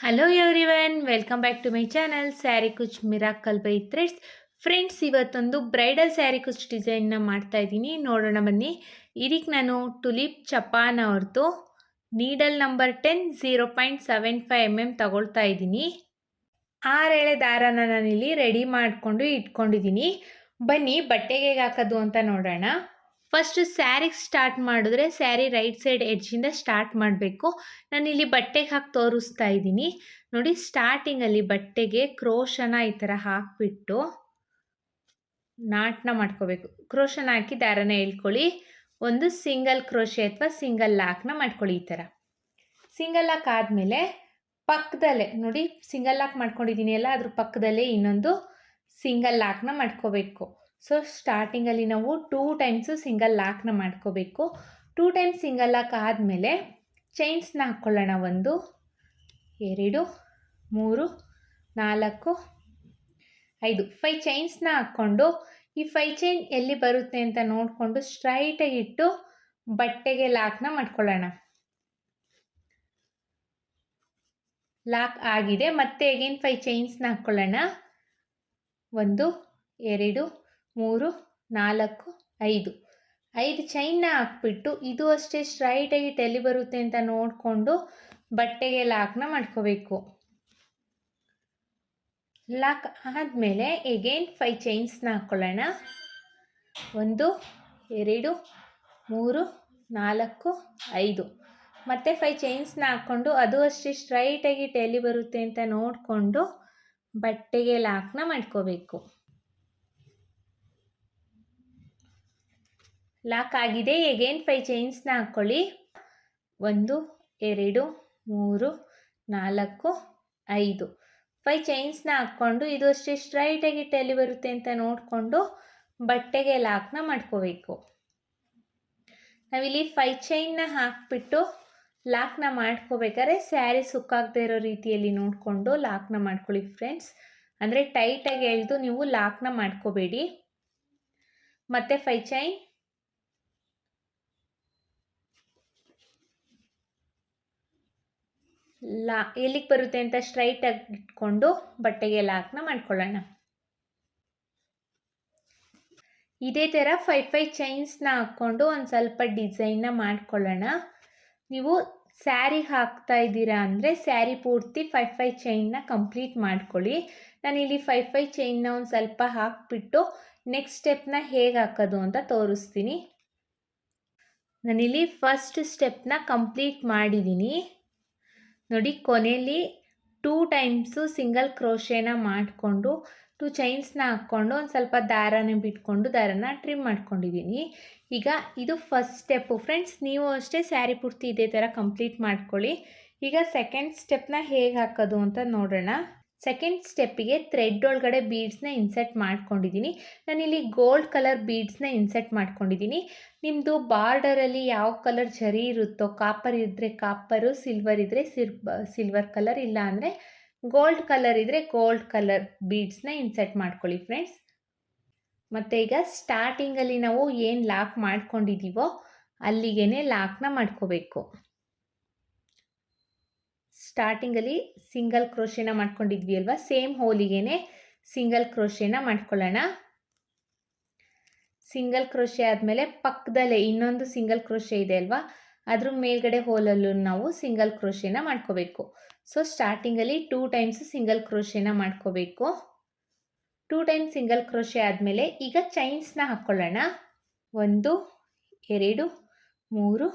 Hello everyone, welcome back to my channel sari ಕುಚ್ miracle by threads. Friends, ಇವತ್ತೊಂದು bridal sari ಕುಚ್ ಡಿಸೈನ್ನ ಮಾಡ್ತಾ ಇದ್ದೀನಿ. ನೋಡೋಣ ಬನ್ನಿ. ಇದಕ್ಕೆ ನಾನು ಟುಲಿಪ್ ಚಪಾನ್ ಅವ್ರದ್ದು ನೀಡಲ್ ನಂಬರ್ 10 0.75 mm ತಗೊಳ್ತಾ ಇದ್ದೀನಿ. 6 ಎಳೆ ದಾರನ ನಾನಿಲ್ಲಿ ರೆಡಿ ಮಾಡಿಕೊಂಡು ಇಟ್ಕೊಂಡಿದ್ದೀನಿ. ಬನ್ನಿ ಬಟ್ಟೆಗೆ ಹಾಕೋದು ಅಂತ ನೋಡೋಣ. ಫಸ್ಟ್ ಸ್ಯಾರಿಗೆ ಸ್ಟಾರ್ಟ್ ಮಾಡಿದ್ರೆ ಸ್ಯಾರಿ ರೈಟ್ ಸೈಡ್ ಎಡ್ಜಿಂದ ಸ್ಟಾರ್ಟ್ ಮಾಡಬೇಕು. ನಾನಿಲ್ಲಿ ಬಟ್ಟೆಗೆ ಹಾಕಿ ತೋರಿಸ್ತಾ ಇದ್ದೀನಿ ನೋಡಿ. ಸ್ಟಾರ್ಟಿಂಗಲ್ಲಿ ಬಟ್ಟೆಗೆ ಕ್ರೋಶನ ಈ ಥರ ಹಾಕಿಬಿಟ್ಟು ನಾಟ್ನ ಮಾಡ್ಕೋಬೇಕು. ಕ್ರೋಶನ ಹಾಕಿ ದಾರನ ಎಳ್ಕೊಳ್ಳಿ. ಒಂದು ಸಿಂಗಲ್ ಕ್ರೋಶೆ ಅಥವಾ ಸಿಂಗಲ್ ಲಾಕ್ನ ಮಾಡ್ಕೊಳ್ಳಿ. ಈ ಥರ ಸಿಂಗಲ್ ಲಾಕ್ ಆದಮೇಲೆ ಪಕ್ಕದಲ್ಲೇ ನೋಡಿ, ಸಿಂಗಲ್ ಲಾಕ್ ಮಾಡ್ಕೊಂಡಿದ್ದೀನಿ ಅಲ್ಲ, ಅದ್ರ ಪಕ್ಕದಲ್ಲೇ ಇನ್ನೊಂದು ಸಿಂಗಲ್ ಲಾಕ್ನ ಮಾಡ್ಕೋಬೇಕು. ಸೊ ಸ್ಟಾರ್ಟಿಂಗಲ್ಲಿ ನಾವು 2 ಟೈಮ್ಸು ಸಿಂಗಲ್ ಲಾಕ್ನ ಮಾಡ್ಕೋಬೇಕು. 2 ಟೈಮ್ಸ್ ಸಿಂಗಲ್ ಲಾಕ್ ಆದಮೇಲೆ ಚೈನ್ಸ್ನ ಹಾಕ್ಕೊಳ್ಳೋಣ. 1 2 3 4 5 5 ಚೈನ್ಸ್ನ ಹಾಕ್ಕೊಂಡು ಈ 5 ಚೈನ್ ಎಲ್ಲಿ ಬರುತ್ತೆ ಅಂತ ನೋಡಿಕೊಂಡು ಸ್ಟ್ರೈಟಾಗಿ ಇಟ್ಟು ಬಟ್ಟೆಗೆ ಲಾಕ್ನ ಮಾಡ್ಕೊಳ್ಳೋಣ. ಲಾಕ್ ಆಗಿದೆ. ಮತ್ತೆ ಅಗೇನ್ 5 ಚೈನ್ಸ್ನ ಹಾಕ್ಕೊಳ್ಳೋಣ. 1 2 3 4 5 5 ಚೈನ್ನ ಹಾಕ್ಬಿಟ್ಟು ಇದು ಅಷ್ಟೇ ಸ್ಟ್ರೈಟಾಗಿ ಎಲ್ಲಿ ಬರುತ್ತೆ ಅಂತ ನೋಡಿಕೊಂಡು ಬಟ್ಟೆಗೆ ಲಾಕ್ನ ಮಾಡ್ಕೋಬೇಕು. ಲಾಕ್ ಆದಮೇಲೆ ಎಗೇನ್ 5 ಚೈನ್ಸ್ನ ಹಾಕ್ಕೊಳ್ಳೋಣ. 1 2 3 4 5 ಮತ್ತು 5 ಚೈನ್ಸ್ನ ಹಾಕ್ಕೊಂಡು ಅದು ಅಷ್ಟೇ ಸ್ಟ್ರೈಟಾಗಿ ಎಲ್ಲಿ ಬರುತ್ತೆ ಅಂತ ನೋಡಿಕೊಂಡು ಬಟ್ಟೆಗೆ ಲಾಕ್ನ ಮಾಡ್ಕೋಬೇಕು. ಲಾಕ್ ಆಗಿದೆ. ಎಗೇನ್ 5 ಚೈನ್ಸ್ನ ಹಾಕ್ಕೊಳ್ಳಿ. 1 2 3 4 5 5 ಚೈನ್ಸ್ನ ಹಾಕ್ಕೊಂಡು ಇದು ಅಷ್ಟೇ ಸ್ಟ್ರೈಟಾಗಿ ಎಲ್ಲಿ ಬರುತ್ತೆ ಅಂತ ನೋಡಿಕೊಂಡು ಬಟ್ಟೆಗೆ ಲಾಕ್ನ ಮಾಡ್ಕೋಬೇಕು. ನಾವಿಲ್ಲಿ 5 ಚೈನ್ನ ಹಾಕ್ಬಿಟ್ಟು ಲಾಕ್ನ ಮಾಡ್ಕೋಬೇಕಾದ್ರೆ ಸ್ಯಾರಿ ಸುಕ್ಕಾಗದೇ ಇರೋ ರೀತಿಯಲ್ಲಿ ನೋಡಿಕೊಂಡು ಲಾಕ್ನ ಮಾಡ್ಕೊಳ್ಳಿ ಫ್ರೆಂಡ್ಸ್. ಅಂದರೆ ಟೈಟಾಗಿ ಎಳೆದು ನೀವು ಲಾಕ್ನ ಮಾಡ್ಕೋಬೇಡಿ. ಮತ್ತು 5 ಚೈನ್ ಎಲ್ಲಿಗೆ ಬರುತ್ತೆ ಅಂತ ಸ್ಟ್ರೈಟಾಗಿ ಇಟ್ಕೊಂಡು ಬಟ್ಟೆಗೆ ಲಾಕ್ನ ಮಾಡ್ಕೊಳ್ಳೋಣ. ಇದೇ ಥರ 5 ಚೈನ್ಸ್ನ ಹಾಕ್ಕೊಂಡು ಒಂದು ಸ್ವಲ್ಪ ಡಿಸೈನ್ನ ಮಾಡ್ಕೊಳ್ಳೋಣ. ನೀವು ಸ್ಯಾರಿಗೆ ಹಾಕ್ತಾ ಇದ್ದೀರಾ ಅಂದರೆ ಸ್ಯಾರಿ ಪೂರ್ತಿ 5 ಚೈನ್ನ ಕಂಪ್ಲೀಟ್ ಮಾಡ್ಕೊಳ್ಳಿ. ನಾನಿಲ್ಲಿ 5 ಚೈನ್ನ ಒಂದು ಸ್ವಲ್ಪ ಹಾಕಿಬಿಟ್ಟು ನೆಕ್ಸ್ಟ್ ಸ್ಟೆಪ್ನ ಹೇಗೆ ಹಾಕೋದು ಅಂತ ತೋರಿಸ್ತೀನಿ. ನಾನಿಲ್ಲಿ ಫಸ್ಟ್ ಸ್ಟೆಪ್ನ ಕಂಪ್ಲೀಟ್ ಮಾಡಿದ್ದೀನಿ ನೋಡಿ. ಕೊನೆಯಲ್ಲಿ 2 ಟೈಮ್ಸು ಸಿಂಗಲ್ ಕ್ರೋಶೇನ ಮಾಡಿಕೊಂಡು 2 ಚೈನ್ಸ್ನ ಹಾಕ್ಕೊಂಡು ಒಂದು ಸ್ವಲ್ಪ ದಾರನ ಬಿಟ್ಕೊಂಡು ದಾರನ ಟ್ರಿಮ್ ಮಾಡ್ಕೊಂಡಿದ್ದೀನಿ. ಈಗ ಇದು ಫಸ್ಟ್ ಸ್ಟೆಪ್ಪು ಫ್ರೆಂಡ್ಸ್. ನೀವು ಅಷ್ಟೇ ಸ್ಯಾರಿ ಪೂರ್ತಿ ಇದೇ ಥರ ಕಂಪ್ಲೀಟ್ ಮಾಡ್ಕೊಳ್ಳಿ. ಈಗ ಸೆಕೆಂಡ್ ಸ್ಟೆಪ್ನ ಹೇಗೆ ಹಾಕೋದು ಅಂತ ನೋಡೋಣ. ಸೆಕೆಂಡ್ ಸ್ಟೆಪ್ಪಿಗೆ ಥ್ರೆಡ್ ಒಳಗಡೆ ಬೀಡ್ಸ್ನ ಇನ್ಸರ್ಟ್ ಮಾಡ್ಕೊಂಡಿದ್ದೀನಿ. ನಾನಿಲ್ಲಿ ಗೋಲ್ಡ್ ಕಲರ್ ಬೀಡ್ಸ್ನ ಇನ್ಸರ್ಟ್ ಮಾಡ್ಕೊಂಡಿದ್ದೀನಿ. ನಿಮ್ಮದು ಬಾರ್ಡರಲ್ಲಿ ಯಾವ ಕಲರ್ ಜರಿ ಇರುತ್ತೋ, ಕಾಪರ್ ಇದ್ದರೆ ಕಾಪರು, ಸಿಲ್ವರ್ ಇದ್ದರೆ ಸಿಲ್ವರ್ ಕಲರ್, ಇಲ್ಲ ಅಂದರೆ ಗೋಲ್ಡ್ ಕಲರ್ ಇದ್ದರೆ ಗೋಲ್ಡ್ ಕಲರ್ ಬೀಡ್ಸ್ನ ಇನ್ಸರ್ಟ್ ಮಾಡ್ಕೊಳ್ಳಿ ಫ್ರೆಂಡ್ಸ್. ಮತ್ತು ಈಗ ಸ್ಟಾರ್ಟಿಂಗಲ್ಲಿ ನಾವು ಏನು ಲಾಕ್ ಮಾಡ್ಕೊಂಡಿದ್ದೀವೋ ಅಲ್ಲಿಗೆ ಲಾಕ್ನ ಮಾಡ್ಕೋಬೇಕು. ಸ್ಟಾರ್ಟಿಂಗಲ್ಲಿ ಸಿಂಗಲ್ ಕ್ರೋಶೇನ ಮಾಡ್ಕೊಂಡಿದ್ವಿ ಅಲ್ವಾ, ಸೇಮ್ ಹೋಲಿಗೆ ಸಿಂಗಲ್ ಕ್ರೋಶೇನ ಮಾಡ್ಕೊಳ್ಳೋಣ. ಸಿಂಗಲ್ ಕ್ರೋಶೆ ಆದಮೇಲೆ ಪಕ್ಕದಲ್ಲೇ ಇನ್ನೊಂದು ಸಿಂಗಲ್ ಕ್ರೋಶೆ ಇದೆ ಅಲ್ವಾ, ಅದ್ರ ಮೇಲ್ಗಡೆ ಹೋಲಲ್ಲೂ ನಾವು ಸಿಂಗಲ್ ಕ್ರೋಶೇನ ಮಾಡ್ಕೋಬೇಕು. ಸೊ ಸ್ಟಾರ್ಟಿಂಗಲ್ಲಿ 2 ಟೈಮ್ಸ್ ಸಿಂಗಲ್ ಕ್ರೋಶೇನ ಮಾಡ್ಕೋಬೇಕು. 2 ಟೈಮ್ಸ್ ಸಿಂಗಲ್ ಕ್ರೋಶೆ ಆದಮೇಲೆ ಈಗ ಚೈನ್ಸ್ನ ಹಾಕ್ಕೊಳ್ಳೋಣ. 1 2 3 4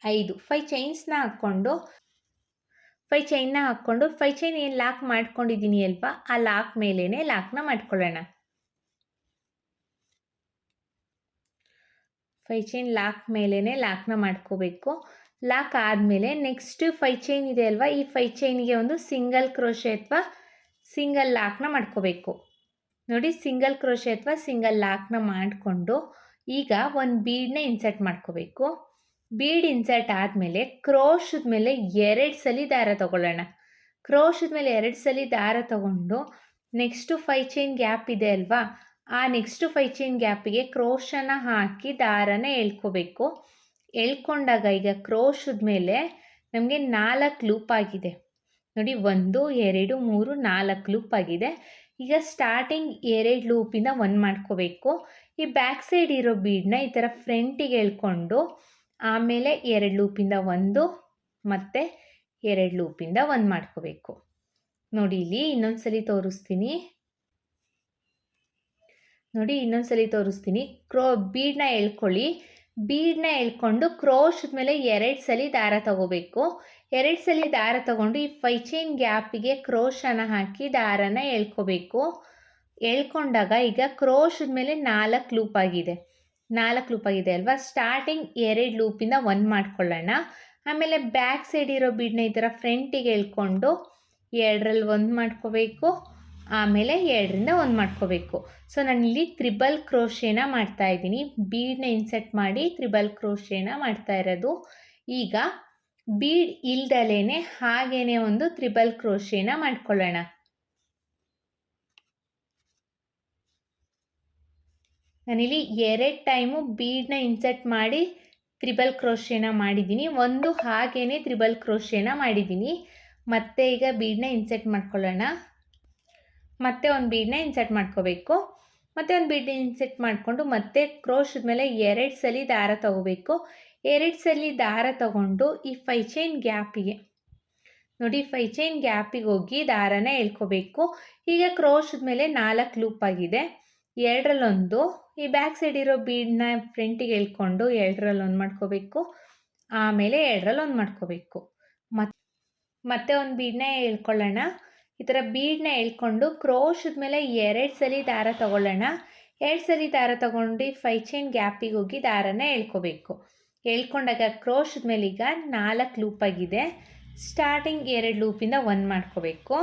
5 5 ಚೈನ್ಸ್ನ ಹಾಕ್ಕೊಂಡು 5 ಚೈನ್ನ ಹಾಕ್ಕೊಂಡು 5 ಚೈನ್ ಏನು ಲಾಕ್ ಮಾಡ್ಕೊಂಡಿದ್ದೀನಿ ಅಲ್ವಾ, ಆ ಲಾಕ್ ಮೇಲೇ ಲಾಕ್ನ ಮಾಡ್ಕೊಳ್ಳೋಣ. 5 ಚೈನ್ ಲಾಕ್ ಮೇಲೇ ಲಾಕ್ನ ಮಾಡ್ಕೋಬೇಕು. ಲಾಕ್ ಆದಮೇಲೆ ನೆಕ್ಸ್ಟ್ 5 ಚೈನ್ ಇದೆ ಅಲ್ವಾ, ಈ 5 ಚೈನಿಗೆ ಒಂದು ಸಿಂಗಲ್ ಕ್ರೋಶೆ ಅಥವಾ ಸಿಂಗಲ್ ಲಾಕ್ನ ಮಾಡ್ಕೋಬೇಕು ನೋಡಿ. ಸಿಂಗಲ್ ಕ್ರೋಶೆ ಅಥವಾ ಸಿಂಗಲ್ ಲಾಕ್ನ ಮಾಡಿಕೊಂಡು ಈಗ ಒಂದು ಬೀಡನ್ನ ಇನ್ಸರ್ಟ್ ಮಾಡ್ಕೋಬೇಕು. ಬೀಡ್ ಇನ್ಸರ್ಟ್ ಆದಮೇಲೆ ಕ್ರೋಶದ ಮೇಲೆ 2 ಸಲ ದಾರ ತಗೊಳ್ಳೋಣ. ಕ್ರೋಶದ ಮೇಲೆ 2 ಸಲ ದಾರ ತಗೊಂಡು ನೆಕ್ಸ್ಟು 5 ಚೈನ್ ಗ್ಯಾಪ್ ಇದೆ ಅಲ್ವಾ, ಆ ನೆಕ್ಸ್ಟು 5 ಚೈನ್ ಗ್ಯಾಪಿಗೆ ಕ್ರೋಶನ ಹಾಕಿ ದಾರನ ಎಳ್ಕೋಬೇಕು. ಎಳ್ಕೊಂಡಾಗ ಈಗ ಕ್ರೋಶದ ಮೇಲೆ ನಮಗೆ 4 ಲೂಪ್ ಆಗಿದೆ ನೋಡಿ. 1 2 3 4 ಲೂಪ್ ಆಗಿದೆ. ಈಗ ಸ್ಟಾರ್ಟಿಂಗ್ 2 ಲೂಪಿಂದ 1 ಮಾಡ್ಕೋಬೇಕು. ಈ ಬ್ಯಾಕ್ ಸೈಡ್ ಇರೋ ಬೀಡನ್ನ ಈ ಥರ ಫ್ರಂಟಿಗೆ ಎಳ್ಕೊಂಡು ಆಮೇಲೆ 2 ಲೂಪಿಂದ 1 ಮತ್ತು 2 ಲೂಪಿಂದ 1 ಮಾಡ್ಕೋಬೇಕು. ನೋಡಿ ಇಲ್ಲಿ ಇನ್ನೊಂದ್ಸಲಿ ತೋರಿಸ್ತೀನಿ ನೋಡಿ, ಇನ್ನೊಂದ್ಸಲಿ ತೋರಿಸ್ತೀನಿ. ಬೀಡನ್ನ ಎಳ್ಕೊಳ್ಳಿ. ಬೀಡನ್ನ ಎಳ್ಕೊಂಡು ಕ್ರೋಶದ ಮೇಲೆ 2 ಸಲ ದಾರ ತಗೋಬೇಕು. 2 ಸಲ ದಾರ ತಗೊಂಡು ಈ 5 ಚೈನ್ ಗ್ಯಾಪಿಗೆ ಕ್ರೋಶನ ಹಾಕಿ ದಾರನ ಎಳ್ಕೋಬೇಕು. ಎಳ್ಕೊಂಡಾಗ ಈಗ ಕ್ರೋಶದ ಮೇಲೆ 4 ಲೂಪ್ ಆಗಿದೆ. 4 ಲೂಪ್ ಆಗಿದೆ ಅಲ್ವಾ. ಸ್ಟಾರ್ಟಿಂಗ್ 2 ಲೂಪಿಂದ 1 ಮಾಡ್ಕೊಳ್ಳೋಣ. ಆಮೇಲೆ ಬ್ಯಾಕ್ ಸೈಡ್ ಇರೋ ಬೀಡನ್ನ ಈ ಥರ ಫ್ರಂಟಿಗೆ ಎಳ್ಕೊಂಡು 2ರಲ್ಲಿ 1 ಮಾಡ್ಕೋಬೇಕು. ಆಮೇಲೆ 2ರಿಂದ 1 ಮಾಡ್ಕೋಬೇಕು. ಸೊ ನಾನಿಲ್ಲಿ ತ್ರಿಬಲ್ ಕ್ರೋಶೇನ ಮಾಡ್ತಾ ಇದ್ದೀನಿ. ಬೀಡನ್ನ ಇನ್ಸರ್ಟ್ ಮಾಡಿ ತ್ರಿಬಲ್ ಕ್ರೋಶೇನ ಮಾಡ್ತಾ ಇರೋದು. ಈಗ ಬೀಡ್ ಇಲ್ದಲೇ ಹಾಗೇನೆ ಒಂದು ತ್ರಿಬಲ್ ಕ್ರೋಶೇನ ಮಾಡ್ಕೊಳ್ಳೋಣ. ನಾನಿಲ್ಲಿ 2 ಟೈಮು ಬೀಡನ್ನ ಇನ್ಸರ್ಟ್ ಮಾಡಿ ತ್ರಿಬಲ್ ಕ್ರೋಶೇನ ಮಾಡಿದ್ದೀನಿ. ಒಂದು ಹಾಗೇನೆ ತ್ರಿಬಲ್ ಕ್ರೋಶೇನ ಮಾಡಿದ್ದೀನಿ. ಮತ್ತೆ ಈಗ ಬೀಡನ್ನ ಇನ್ಸರ್ಟ್ ಮಾಡ್ಕೊಳ್ಳೋಣ. ಮತ್ತೆ ಒಂದು ಬೀಡನ್ನ ಇನ್ಸರ್ಟ್ ಮಾಡ್ಕೋಬೇಕು. ಮತ್ತೆ ಒಂದು ಬೀಡನ್ನ ಇನ್ಸರ್ಟ್ ಮಾಡಿಕೊಂಡು ಮತ್ತೆ ಕ್ರೋಶದ ಮೇಲೆ 2 ಸಲ ದಾರ ತಗೋಬೇಕು. 2 ಸಲ ದಾರ ತಗೊಂಡು ಈ 5 ಚೈನ್ ಗ್ಯಾಪಿಗೆ ನೋಡಿ, 5 ಚೈನ್ ಗ್ಯಾಪಿಗೆ ಹೋಗಿ ದಾರನ ಎಳ್ಕೋಬೇಕು. ಈಗ ಕ್ರೋಶದ ಮೇಲೆ 4 ಲೂಪ್ ಆಗಿದೆ. 2ರಲ್ಲೊಂದು ಈ ಬ್ಯಾಕ್ ಸೈಡ್ ಇರೋ ಬೀಡನ್ನ ಫ್ರಂಟಿಗೆ ಎಳ್ಕೊಂಡು 2ರಲ್ಲಿ 1 ಮಾಡ್ಕೋಬೇಕು. ಆಮೇಲೆ 2ರಲ್ಲಿ 1 ಮಾಡ್ಕೋಬೇಕು. ಮತ್ತೆ ಒಂದು ಬೀಡನ್ನ ಎಳ್ಕೊಳ್ಳೋಣ. ಈ ಥರ ಬೀಡನ್ನ ಎಳ್ಕೊಂಡು ಕ್ರೋಶದ ಮೇಲೆ 2 ಸಲ ದಾರ ತಗೊಳ್ಳೋಣ. 2 ಸಲ ದಾರ ತಗೊಂಡು 5 ಚೈನ್ ಗ್ಯಾಪಿಗೆ ಹೋಗಿ ದಾರನ ಎಳ್ಕೋಬೇಕು. ಎಳ್ಕೊಂಡಾಗ ಕ್ರೋಶದ ಮೇಲೆ ಈಗ 4 ಲೂಪ್ ಆಗಿದೆ. ಸ್ಟಾರ್ಟಿಂಗ್ 2 ಲೂಪಿಂದ 1 ಮಾಡ್ಕೋಬೇಕು.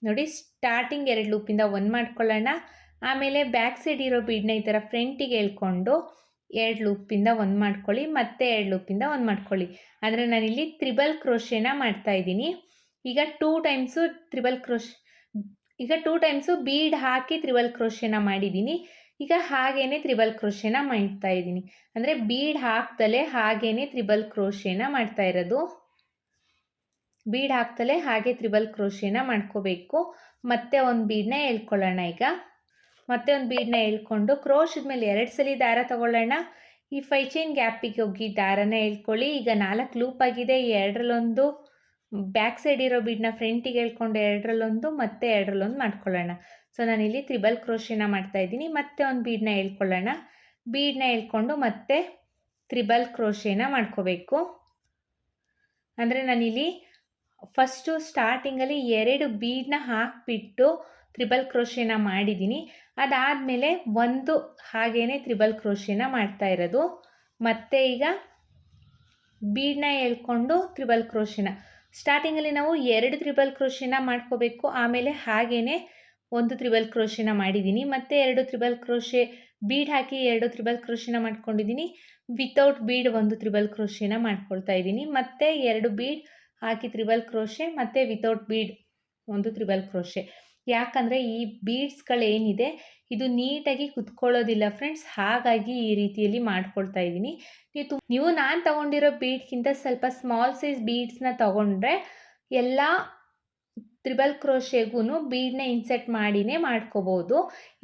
ನೋಡಿ, ಸ್ಟಾರ್ಟಿಂಗ್ 2 ಲೂಪಿಂದ 1 ಮಾಡ್ಕೊಳ್ಳೋಣ. ಆಮೇಲೆ ಬ್ಯಾಕ್ ಸೈಡ್ ಇರೋ ಬೀಡನ್ನ ಈ ಥರ ಫ್ರಂಟಿಗೆ ಎಳ್ಕೊಂಡು 2 ಲೂಪಿಂದ 1 ಮಾಡ್ಕೊಳ್ಳಿ. ಮತ್ತೆ 2 ಲೂಪಿಂದ 1 ಮಾಡ್ಕೊಳ್ಳಿ. ಅಂದರೆ ನಾನಿಲ್ಲಿ ತ್ರಿಬಲ್ ಕ್ರೋಶೇನ ಮಾಡ್ತಾ ಇದ್ದೀನಿ. ಈಗ 2 ಟೈಮ್ಸು ಬೀಡ್ ಹಾಕಿ ತ್ರಿಬಲ್ ಕ್ರೋಶೇನ ಮಾಡಿದ್ದೀನಿ. ಈಗ ಹಾಗೇನೆ ತ್ರಿಬಲ್ ಕ್ರೋಶೇನ ಮಾಡ್ತಾ ಇದ್ದೀನಿ. ಅಂದರೆ ಬೀಡ್ ಹಾಕ್ತಲೇ ಹಾಗೇನೆ ತ್ರಿಬಲ್ ಕ್ರೋಶೇನ ಮಾಡ್ತಾ ಇರೋದು. ಬೀಡ್ ಹಾಕ್ತಲೇ ಹಾಗೆ ತ್ರಿಬಲ್ ಕ್ರೋಶೇನ ಮಾಡ್ಕೋಬೇಕು. ಮತ್ತೆ ಒಂದು ಬೀಡನ್ನ ಎಳ್ಕೊಳ್ಳೋಣ. ಈಗ ಮತ್ತೆ ಒಂದು ಬೀಡನ್ನ ಎಳ್ಕೊಂಡು ಕ್ರೋಶದ ಮೇಲೆ 2 ಸಲ ದಾರ ತಗೊಳ್ಳೋಣ. ಈ 5 ಚೈನ್ ಗ್ಯಾಪಿಗೆ ಹೋಗಿ ದಾರನ ಎಳ್ಕೊಳ್ಳಿ. ಈಗ 4 ಲೂಪ್ ಆಗಿದೆ. 2ರಲ್ಲೊಂದು ಬ್ಯಾಕ್ ಸೈಡ್ ಇರೋ ಬೀಡನ್ನ ಫ್ರಂಟಿಗೆ ಎಳ್ಕೊಂಡು 2ರಲ್ಲೊಂದು ಮತ್ತೆ 2ರಲ್ಲಿ 1 ಮಾಡ್ಕೊಳ್ಳೋಣ. ಸೊ ನಾನಿಲ್ಲಿ ತ್ರಿಬಲ್ ಕ್ರೋಶೇನ ಮಾಡ್ತಾ ಇದ್ದೀನಿ. ಮತ್ತೆ ಒಂದು ಬೀಡನ್ನ ಎಳ್ಕೊಳ್ಳೋಣ. ಬೀಡನ್ನ ಎಳ್ಕೊಂಡು ಮತ್ತೆ ತ್ರಿಬಲ್ ಕ್ರೋಶೇನ ಮಾಡ್ಕೋಬೇಕು. ಅಂದರೆ ನಾನಿಲ್ಲಿ ಫಸ್ಟು ಸ್ಟಾರ್ಟಿಂಗಲ್ಲಿ 2 ಬೀಡನ್ನ ಹಾಕಿಬಿಟ್ಟು ತ್ರಿಬಲ್ ಕ್ರೋಶೇನ ಮಾಡಿದ್ದೀನಿ. ಅದಾದಮೇಲೆ ಒಂದು ಹಾಗೇನೆ ತ್ರಿಬಲ್ ಕ್ರೋಶೇನ ಮಾಡ್ತಾ ಇರೋದು. ಮತ್ತೆ ಈಗ ಬೀಡನ್ನ ಎಳ್ಕೊಂಡು ತ್ರಿಬಲ್ ಕ್ರೋಶೇನ ಸ್ಟಾರ್ಟಿಂಗಲ್ಲಿ ನಾವು 2 ತ್ರಿಬಲ್ ಕ್ರೋಶೇನ ಮಾಡ್ಕೋಬೇಕು. ಆಮೇಲೆ ಹಾಗೇನೆ ಒಂದು ತ್ರಿಬಲ್ ಕ್ರೋಶೇನ ಮಾಡಿದ್ದೀನಿ. ಮತ್ತೆ 2 ತ್ರಿಬಲ್ ಕ್ರೋಶೆ ಬೀಡ್ ಹಾಕಿ 2 ತ್ರಿಬಲ್ ಕ್ರೋಶೇನ ಮಾಡ್ಕೊಂಡಿದ್ದೀನಿ. ವಿತೌಟ್ ಬೀಡ್ ಒಂದು ತ್ರಿಬಲ್ ಕ್ರೋಶೇನ ಮಾಡ್ಕೊಳ್ತಾ ಇದ್ದೀನಿ. ಮತ್ತೆ 2 ಬೀಡ್ ಹಾಕಿ ತ್ರಿಬಲ್ ಕ್ರೋಶೆ ಮತ್ತು ವಿತೌಟ್ ಬೀಡ್ ಒಂದು ತ್ರಿಬಲ್ ಕ್ರೋಶೆ. ಯಾಕಂದರೆ ಈ ಬೀಡ್ಸ್ಗಳೇನಿದೆ ಇದು ನೀಟಾಗಿ ಕುತ್ಕೊಳ್ಳೋದಿಲ್ಲ ಫ್ರೆಂಡ್ಸ್. ಹಾಗಾಗಿ ಈ ರೀತಿಯಲ್ಲಿ ಮಾಡ್ಕೊಳ್ತಾ ಇದ್ದೀನಿ. ನೀವು ನಾನು ತೊಗೊಂಡಿರೋ ಬೀಡ್ಗಿಂತ ಸ್ವಲ್ಪ ಸ್ಮಾಲ್ ಸೈಜ್ ಬೀಡ್ಸ್ನ ತೊಗೊಂಡ್ರೆ ಎಲ್ಲ ತ್ರಿಬಲ್ ಕ್ರೋಶೆಗೂ ಬೀಡನ್ನ ಇನ್ಸರ್ಟ್ ಮಾಡಿನೇ ಮಾಡ್ಕೋಬೋದು.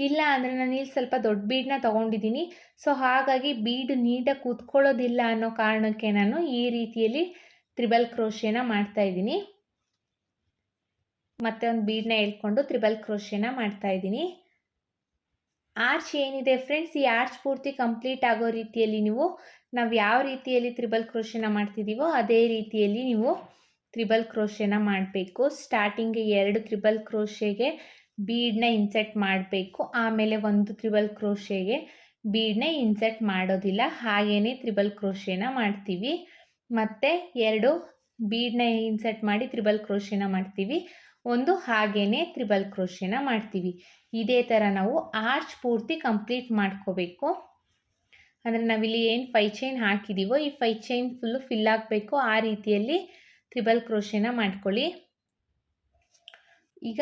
ಇಲ್ಲ ಅಂದರೆ ನಾನು ಇಲ್ಲಿ ಸ್ವಲ್ಪ ದೊಡ್ಡ ಬೀಡನ್ನ ತೊಗೊಂಡಿದ್ದೀನಿ. ಸೊ ಹಾಗಾಗಿ ಬೀಡ್ ನೀಟಾಗಿ ಕೂತ್ಕೊಳ್ಳೋದಿಲ್ಲ ಅನ್ನೋ ಕಾರಣಕ್ಕೆ ನಾನು ಈ ರೀತಿಯಲ್ಲಿ ತ್ರಿಬಲ್ ಕ್ರೋಶೇನ ಮಾಡ್ತಾ ಇದ್ದೀನಿ. ಮತ್ತೆ ಒಂದು ಬೀಡನ್ನ ಎಳ್ಕೊಂಡು ತ್ರಿಬಲ್ ಕ್ರೋಶೇನ ಮಾಡ್ತಾ ಇದ್ದೀನಿ. ಆರ್ಚ್ ಏನಿದೆ ಫ್ರೆಂಡ್ಸ್, ಈ ಆರ್ಚ್ ಪೂರ್ತಿ ಕಂಪ್ಲೀಟ್ ಆಗೋ ರೀತಿಯಲ್ಲಿ ನಾವು ಯಾವ ರೀತಿಯಲ್ಲಿ ತ್ರಿಬಲ್ ಕ್ರೋಶೇನ ಮಾಡ್ತಿದ್ದೀವೋ ಅದೇ ರೀತಿಯಲ್ಲಿ ನೀವು ತ್ರಿಬಲ್ ಕ್ರೋಶೇನ ಮಾಡಬೇಕು. ಸ್ಟಾರ್ಟಿಂಗ್ 2 ತ್ರಿಬಲ್ ಕ್ರೋಶೆಗೆ ಬೀಡನ್ನ ಇನ್ಸರ್ಟ್ ಮಾಡಬೇಕು. ಆಮೇಲೆ ಒಂದು ತ್ರಿಬಲ್ ಕ್ರೋಶೆಗೆ ಬೀಡನ್ನ ಇನ್ಸರ್ಟ್ ಮಾಡೋದಿಲ್ಲ, ಹಾಗೇ ತ್ರಿಬಲ್ ಕ್ರೋಶೇನ ಮಾಡ್ತೀವಿ. ಮತ್ತು 2 ಬೀಡನ್ನ ಇನ್ಸರ್ಟ್ ಮಾಡಿ ತ್ರಿಬಲ್ ಕ್ರೋಶೇನ ಮಾಡ್ತೀವಿ. ಒಂದು ಹಾಗೇ ತ್ರಿಬಲ್ ಕ್ರೋಶೇನ ಮಾಡ್ತೀವಿ. ಇದೇ ಥರ ನಾವು ಆರ್ಚ್ ಪೂರ್ತಿ ಕಂಪ್ಲೀಟ್ ಮಾಡ್ಕೋಬೇಕು. ಅಂದರೆ ನಾವಿಲ್ಲಿ ಏನು 5 ಚೈನ್ ಹಾಕಿದ್ದೀವೋ ಈ 5 ಚೈನ್ ಫುಲ್ಲು ಫಿಲ್ ಆಗಬೇಕು. ಆ ರೀತಿಯಲ್ಲಿ ತ್ರಿಬಲ್ ಕ್ರೋಶೇನ ಮಾಡ್ಕೊಳ್ಳಿ. ಈಗ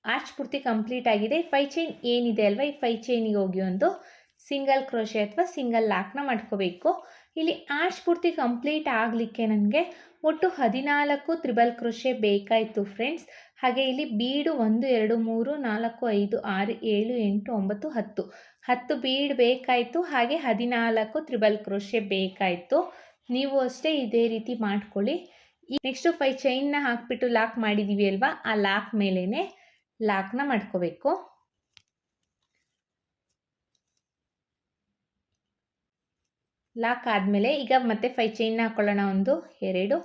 ಆರ್ಚ್ ಪೂರ್ತಿ ಕಂಪ್ಲೀಟ್ ಆಗಿದೆ. 5 ಚೈನ್ ಏನಿದೆ ಅಲ್ವಾ, ಈ 5 ಚೈನಿಗೆ ಹೋಗಿ ಒಂದು ಸಿಂಗಲ್ ಕ್ರೋಶೆ ಅಥವಾ ಸಿಂಗಲ್ ಲಾಕ್ನ ಮಾಡ್ಕೋಬೇಕು. ಇಲ್ಲಿ ಆರ್ಚ್ ಪೂರ್ತಿ ಕಂಪ್ಲೀಟ್ ಆಗಲಿಕ್ಕೆ ನನಗೆ ಒಟ್ಟು 14 ತ್ರಿಬಲ್ ಕ್ರೋಶೆ ಬೇಕಾಯಿತು ಫ್ರೆಂಡ್ಸ್. ಹಾಗೆ ಇಲ್ಲಿ ಬೀಡು 1 2 3 4 5 6 7 8 9 10 10 ಬೀಡ್ ಬೇಕಾಯಿತು. ಹಾಗೆ 14 ತ್ರಿಬಲ್ ಕ್ರೋಶೆ ಬೇಕಾಯಿತು. ನೀವು ಅಷ್ಟೇ ಇದೇ ರೀತಿ ಮಾಡ್ಕೊಳ್ಳಿ. ನೆಕ್ಸ್ಟು 5 ಚೈನ್ನ ಹಾಕಿಬಿಟ್ಟು ಲಾಕ್ ಮಾಡಿದ್ದೀವಿ ಅಲ್ವಾ, ಆ ಲಾಕ್ ಮೇಲೇ ಲಾಕ್ನ ಮಾಡ್ಕೋಬೇಕು. ಲಾಕ್ ಆದಮೇಲೆ ಈಗ ಮತ್ತೆ 5 ಚೈನ್ನ ಹಾಕ್ಕೊಳ್ಳೋಣ. 1 2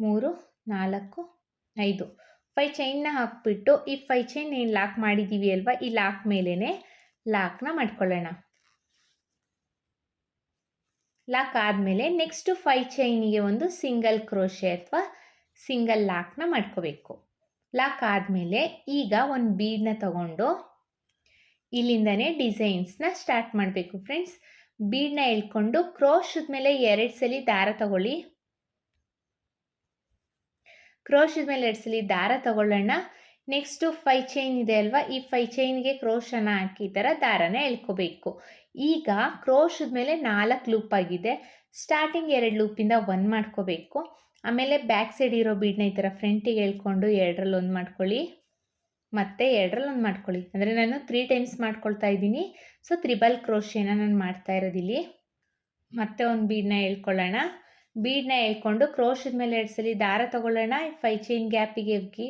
3 4 5 5 ಚೈನ್ನ ಹಾಕ್ಬಿಟ್ಟು ಈ 5 ಚೈನ್ ಏನು ಲಾಕ್ ಮಾಡಿದ್ದೀವಿ ಅಲ್ವಾ, ಈ ಲಾಕ್ ಮೇಲೇ ಲಾಕ್ನ ಮಾಡ್ಕೊಳ್ಳೋಣ. ಲಾಕ್ ಆದಮೇಲೆ ನೆಕ್ಸ್ಟು 5 ಚೈನಿಗೆ ಒಂದು ಸಿಂಗಲ್ ಕ್ರೋಶೆ ಅಥವಾ ಸಿಂಗಲ್ ಲಾಕ್ನ ಮಾಡ್ಕೋಬೇಕು. ಲಾಕ್ ಆದಮೇಲೆ ಈಗ ಒಂದು ಬೀಡನ್ನ ತಗೊಂಡು ಇಲ್ಲಿಂದನೇ ಡಿಸೈನ್ಸ್ನ ಸ್ಟಾರ್ಟ್ ಮಾಡಬೇಕು ಫ್ರೆಂಡ್ಸ್. ಬೀಡನ್ನ ಎಳ್ಕೊಂಡು ಕ್ರೋಶದ ಮೇಲೆ 2 ಸಲ ದಾರ ತಗೊಳ್ಳಿ. ಕ್ರೋಶದ ಮೇಲೆ 2 ಸಲ ದಾರ ತಗೊಳ್ಳೋಣ. ನೆಕ್ಸ್ಟು 5 ಚೈನ್ ಇದೆ ಅಲ್ವಾ, ಈ 5 ಚೈನ್ಗೆ ಕ್ರೋಶನ ಹಾಕಿ ಈ ಥರ ದಾರನ ಎಳ್ಕೋಬೇಕು. ಈಗ ಕ್ರೋಶದ ಮೇಲೆ 4 ಲೂಪ್ ಆಗಿದೆ. ಸ್ಟಾರ್ಟಿಂಗ್ 2 ಲೂಪಿಂದ 1 ಮಾಡ್ಕೋಬೇಕು. ಆಮೇಲೆ ಬ್ಯಾಕ್ ಸೈಡ್ ಇರೋ ಬೀಡನ್ನ ಈ ಥರ ಫ್ರಂಟಿಗೆ ಎಳ್ಕೊಂಡು 2ರಲ್ಲಿ 1 ಮಾಡ್ಕೊಳ್ಳಿ, ಮತ್ತು 2ರಲ್ಲಿ 1 ಮಾಡ್ಕೊಳ್ಳಿ. ಅಂದರೆ ನಾನು 3 ಟೈಮ್ಸ್ ಮಾಡ್ಕೊಳ್ತಾ ಇದ್ದೀನಿ. ಸೊ ತ್ರಿಬಲ್ ಕ್ರೋಶೆನ ನಾನು ಮಾಡ್ತಾ ಇರೋದಿಲ್ಲಿ. ಮತ್ತೆ ಒಂದು ಬೀಡನ್ನ ಎಳ್ಕೊಳ್ಳೋಣ. ಬೀಡನ್ನ ಎಳ್ಕೊಂಡು ಕ್ರೋಶದ ಮೇಲೆ 2 ಸಲ ದಾರ ತಗೊಳ್ಳೋಣ. 5 ಚೈನ್ ಗ್ಯಾಪಿಗೆ ಹೋಗಿ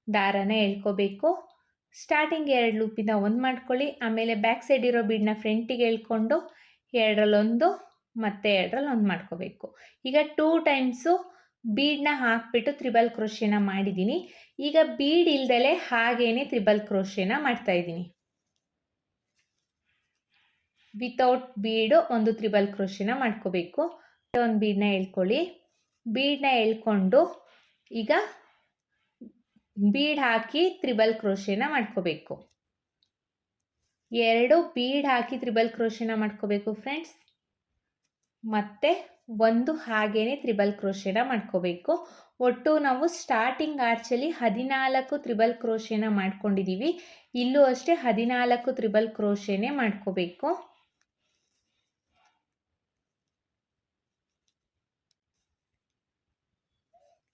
ದಾರನ ಎಳ್ಕೋಬೇಕು. ಸ್ಟಾರ್ಟಿಂಗ್ 2 ಲೂಪಿಂದ 1 ಮಾಡ್ಕೊಳ್ಳಿ. ಆಮೇಲೆ ಬ್ಯಾಕ್ ಸೈಡ್ ಇರೋ ಬೀಡನ್ನ ಫ್ರಂಟಿಗೆ ಎಳ್ಕೊಂಡು 2ರಲ್ಲಿ 1 ಮತ್ತು 2ರಲ್ಲಿ 1 ಮಾಡ್ಕೋಬೇಕು. ಈಗ 2 ಟೈಮ್ಸು ಬೀಡನ್ನ ಹಾಕಿಬಿಟ್ಟು ತ್ರಿಬಲ್ ಕ್ರೋಶೆನ ಮಾಡಿದ್ದೀನಿ. ಈಗ ಬೀಡ್ ಇಲ್ದಲೆ ಹಾಗೇನೆ ತ್ರಿಬಲ್ ಕ್ರೋಶೆನ ಮಾಡ್ತಾಯಿದ್ದೀನಿ. ವಿತೌಟ್ ಬೀಡು ಒಂದು ತ್ರಿಬಲ್ ಕ್ರೋಶೆನ ಮಾಡ್ಕೋಬೇಕು. ಒಂದು ಬೀಡನ್ನ ಎಳ್ಕೊಳ್ಳಿ. ಬೀಡನ್ನ ಎಳ್ಕೊಂಡು ಈಗ ಬೀಡ್ ಹಾಕಿ ತ್ರಿಬಲ್ ಕ್ರೋಶೆನ ಮಾಡ್ಕೋಬೇಕು. 2 ಬೀಡ್ ಹಾಕಿ ತ್ರಿಬಲ್ ಕ್ರೋಶೆನ ಮಾಡ್ಕೋಬೇಕು ಫ್ರೆಂಡ್ಸ್. ಮತ್ತು 1 ಹಾಗೇನೆ ತ್ರಿಬಲ್ ಕ್ರೋಶೆನ ಮಾಡ್ಕೋಬೇಕು. ಒಟ್ಟು ನಾವು ಸ್ಟಾರ್ಟಿಂಗ್ ಆರ್ಚಲ್ಲಿ 14 ತ್ರಿಬಲ್ ಕ್ರೋಶೆನ ಮಾಡ್ಕೊಂಡಿದ್ದೀವಿ. ಇಲ್ಲೂ ಅಷ್ಟೇ 14 ತ್ರಿಬಲ್ ಕ್ರೋಶೆನೇ ಮಾಡ್ಕೋಬೇಕು.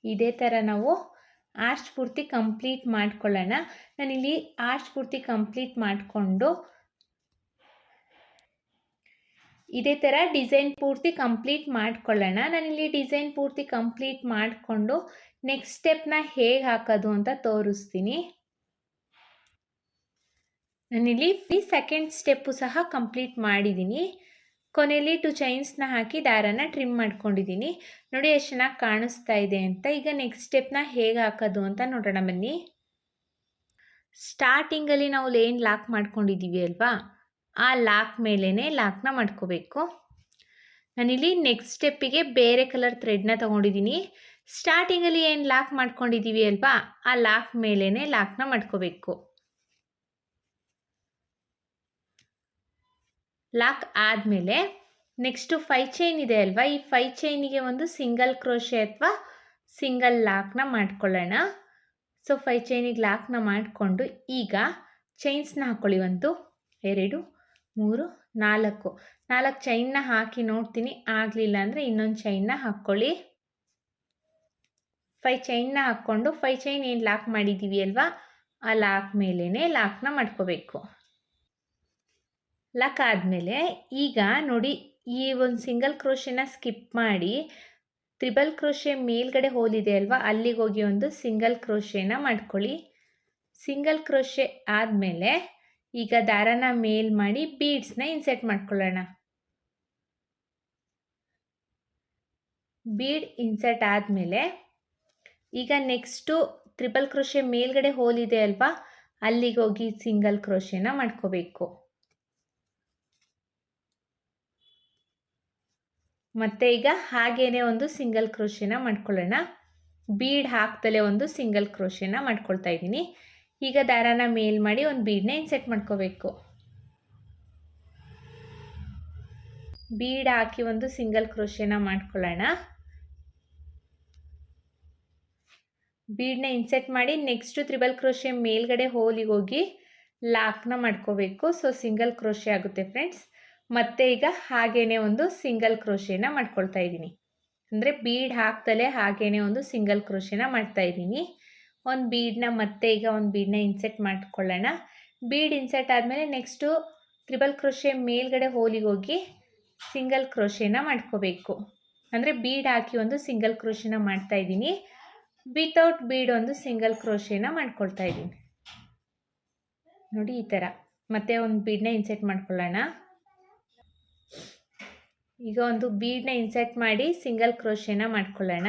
ಇದೇ ಥರ ನಾವು ಆರ್ಚ್ ಪೂರ್ತಿ ಕಂಪ್ಲೀಟ್ ಮಾಡ್ಕೊಳ್ಳೋಣ. ನಾನಿಲ್ಲಿ ಆರ್ಚ್ ಪೂರ್ತಿ ಕಂಪ್ಲೀಟ್ ಮಾಡಿಕೊಂಡು ಇದೇ ಥರ ಡಿಸೈನ್ ಪೂರ್ತಿ ಕಂಪ್ಲೀಟ್ ಮಾಡ್ಕೊಳ್ಳೋಣ. ನಾನಿಲ್ಲಿ ಡಿಸೈನ್ ಪೂರ್ತಿ ಕಂಪ್ಲೀಟ್ ಮಾಡಿಕೊಂಡು ನೆಕ್ಸ್ಟ್ ಸ್ಟೆಪ್ನ ಹೇಗೆ ಹಾಕೋದು ಅಂತ ತೋರಿಸ್ತೀನಿ. ನಾನಿಲ್ಲಿ ಸೆಕೆಂಡ್ ಸ್ಟೆಪ್ಪು ಸಹ ಕಂಪ್ಲೀಟ್ ಮಾಡಿದ್ದೀನಿ. ಕೊನೆಯಲ್ಲಿ 2 ಚೈನ್ಸ್ನ ಹಾಕಿ ದಾರನ ಟ್ರಿಮ್ ಮಾಡ್ಕೊಂಡಿದ್ದೀನಿ. ನೋಡಿ ಎಷ್ಟು ಚೆನ್ನಾಗಿ ಕಾಣಿಸ್ತಾ ಇದೆ ಅಂತ. ಈಗ ನೆಕ್ಸ್ಟ್ ಸ್ಟೆಪ್ನ ಹೇಗೆ ಹಾಕೋದು ಅಂತ ನೋಡೋಣ ಬನ್ನಿ. ಸ್ಟಾರ್ಟಿಂಗಲ್ಲಿ ನಾವು ಏನು ಲಾಕ್ ಮಾಡ್ಕೊಂಡಿದ್ದೀವಿ ಅಲ್ವಾ, ಆ ಲಾಕ್ ಮೇಲೇ ಲಾಕ್ನ ಮಾಡ್ಕೋಬೇಕು. ನಾನಿಲ್ಲಿ ನೆಕ್ಸ್ಟ್ ಸ್ಟೆಪ್ಪಿಗೆ ಬೇರೆ ಕಲರ್ ಥ್ರೆಡ್ನ ತೊಗೊಂಡಿದ್ದೀನಿ. ಸ್ಟಾರ್ಟಿಂಗಲ್ಲಿ ಏನು ಲಾಕ್ ಮಾಡ್ಕೊಂಡಿದ್ದೀವಿ ಅಲ್ವಾ, ಆ ಲಾಕ್ ಮೇಲೇ ಲಾಕ್ನ ಮಾಡ್ಕೋಬೇಕು. ಲಾಕ್ ಆದಮೇಲೆ ನೆಕ್ಸ್ಟು 5 ಚೈನ್ ಇದೆ ಅಲ್ವಾ, ಈ 5 ಚೈನಿಗೆ ಒಂದು ಸಿಂಗಲ್ ಕ್ರೋಶೆ ಅಥವಾ ಸಿಂಗಲ್ ಲಾಕ್ನ ಮಾಡ್ಕೊಳ್ಳೋಣ. ಸೊ 5 ಚೈನಿಗೆ ಲಾಕ್ನ ಮಾಡಿಕೊಂಡು ಈಗ ಚೈನ್ಸ್ನ ಹಾಕ್ಕೊಳ್ಳಿ. 1 2 3 4 ಚೈನ್ನ ಹಾಕಿ ನೋಡ್ತೀನಿ. ಆಗಲಿಲ್ಲ ಅಂದರೆ ಇನ್ನೊಂದು ಚೈನ್ನ ಹಾಕ್ಕೊಳ್ಳಿ. 5 ಚೈನ್ನ ಹಾಕ್ಕೊಂಡು 5 ಚೈನ್ ಏನು ಲಾಕ್ ಮಾಡಿದ್ದೀವಿ ಅಲ್ವಾ, ಆ ಲಾಕ್ ಮೇಲೇ ಲಾಕ್ನ ಮಾಡ್ಕೋಬೇಕು. ಲಾಕ್ ಆದಮೇಲೆ ಈಗ ನೋಡಿ, ಈ ಒಂದು ಸಿಂಗಲ್ ಕ್ರೋಶೆನ ಸ್ಕಿಪ್ ಮಾಡಿ ತ್ರಿಬಲ್ ಕ್ರೋಶೆ ಮೇಲ್ಗಡೆ ಹೋಲಿದೆ ಅಲ್ವಾ, ಅಲ್ಲಿಗೆ ಹೋಗಿ ಒಂದು ಸಿಂಗಲ್ ಕ್ರೋಶೆನ ಮಾಡ್ಕೊಳ್ಳಿ. ಸಿಂಗಲ್ ಕ್ರೋಶೆ ಆದಮೇಲೆ ಈಗ ದಾರನ ಮೇಲ್ ಮಾಡಿ ಬೀಡ್ಸ್ನ ಇನ್ಸರ್ಟ್ ಮಾಡ್ಕೊಳ್ಳೋಣ. ಬೀಡ್ ಇನ್ಸರ್ಟ್ ಆದಮೇಲೆ ಈಗ ನೆಕ್ಸ್ಟು ತ್ರಿಬಲ್ ಕ್ರೋಶೆ ಮೇಲ್ಗಡೆ ಹೋಲಿದೆ ಅಲ್ವಾ, ಅಲ್ಲಿಗೆ ಹೋಗಿ ಸಿಂಗಲ್ ಕ್ರೋಶೆನ ಮಾಡ್ಕೋಬೇಕು. ಮತ್ತು ಈಗ ಹಾಗೇನೆ ಒಂದು ಸಿಂಗಲ್ ಕ್ರೋಶೆನ ಮಾಡ್ಕೊಳ್ಳೋಣ. ಬೀಡ್ ಹಾಕ್ದಲೇ ಒಂದು ಸಿಂಗಲ್ ಕ್ರೋಶೆನ ಮಾಡ್ಕೊಳ್ತಾ ಇದ್ದೀನಿ. ಈಗ ದಾರನ ಮೇಲ್ ಮಾಡಿ ಒಂದು ಬೀಡನ್ನ ಇನ್ಸೆಟ್ ಮಾಡ್ಕೋಬೇಕು. ಬೀಡ್ ಹಾಕಿ ಒಂದು ಸಿಂಗಲ್ ಕ್ರೋಶೆನ ಮಾಡ್ಕೊಳ್ಳೋಣ. ಬೀಡನ್ನ ಇನ್ಸೆಟ್ ಮಾಡಿ ನೆಕ್ಸ್ಟು ತ್ರಿಬಲ್ ಕ್ರೋಶೆ ಮೇಲ್ಗಡೆ ಹೋಲಿಗೆ ಹೋಗಿ ಲಾಕ್ನ ಮಾಡ್ಕೋಬೇಕು. ಸೊ ಸಿಂಗಲ್ ಕ್ರೋಶೆ ಆಗುತ್ತೆ ಫ್ರೆಂಡ್ಸ್. ಮತ್ತೆ ಈಗ ಹಾಗೇನೆ ಒಂದು ಸಿಂಗಲ್ ಕ್ರೋಶೇನ ಮಾಡ್ಕೊಳ್ತಾ ಇದ್ದೀನಿ. ಅಂದರೆ ಬೀಡ್ ಹಾಕ್ದಲೇ ಹಾಗೇನೆ ಒಂದು ಸಿಂಗಲ್ ಕ್ರೋಶೇನ ಮಾಡ್ತಾ ಇದ್ದೀನಿ. ಒಂದು ಬೀಡನ್ನ ಮತ್ತೆ ಈಗ ಒಂದು ಬೀಡನ್ನ ಇನ್ಸೆಟ್ ಮಾಡ್ಕೊಳ್ಳೋಣ. ಬೀಡ್ ಇನ್ಸೆಟ್ ಆದಮೇಲೆ ನೆಕ್ಸ್ಟು ತ್ರಿಬಲ್ ಕ್ರೋಶೆ ಮೇಲ್ಗಡೆ ಹೋಲಿಗೆ ಹೋಗಿ ಸಿಂಗಲ್ ಕ್ರೋಶೇನ ಮಾಡ್ಕೋಬೇಕು. ಅಂದರೆ ಬೀಡ್ ಹಾಕಿ ಒಂದು ಸಿಂಗಲ್ ಕ್ರೋಶೇನ ಮಾಡ್ತಾ ಇದ್ದೀನಿ. ವಿತೌಟ್ ಬೀಡ್ ಒಂದು ಸಿಂಗಲ್ ಕ್ರೋಶೇನ ಮಾಡ್ಕೊಳ್ತಾ ಇದ್ದೀನಿ. ನೋಡಿ ಈ ಥರ. ಮತ್ತೆ ಒಂದು ಬೀಡನ್ನ ಇನ್ಸೆಟ್ ಮಾಡ್ಕೊಳ್ಳೋಣ. ಈಗ ಒಂದು ಬೀಡನ್ನ ಇನ್ಸೆಟ್ ಮಾಡಿ ಸಿಂಗಲ್ ಕ್ರೋಶೇನ ಮಾಡ್ಕೊಳ್ಳೋಣ.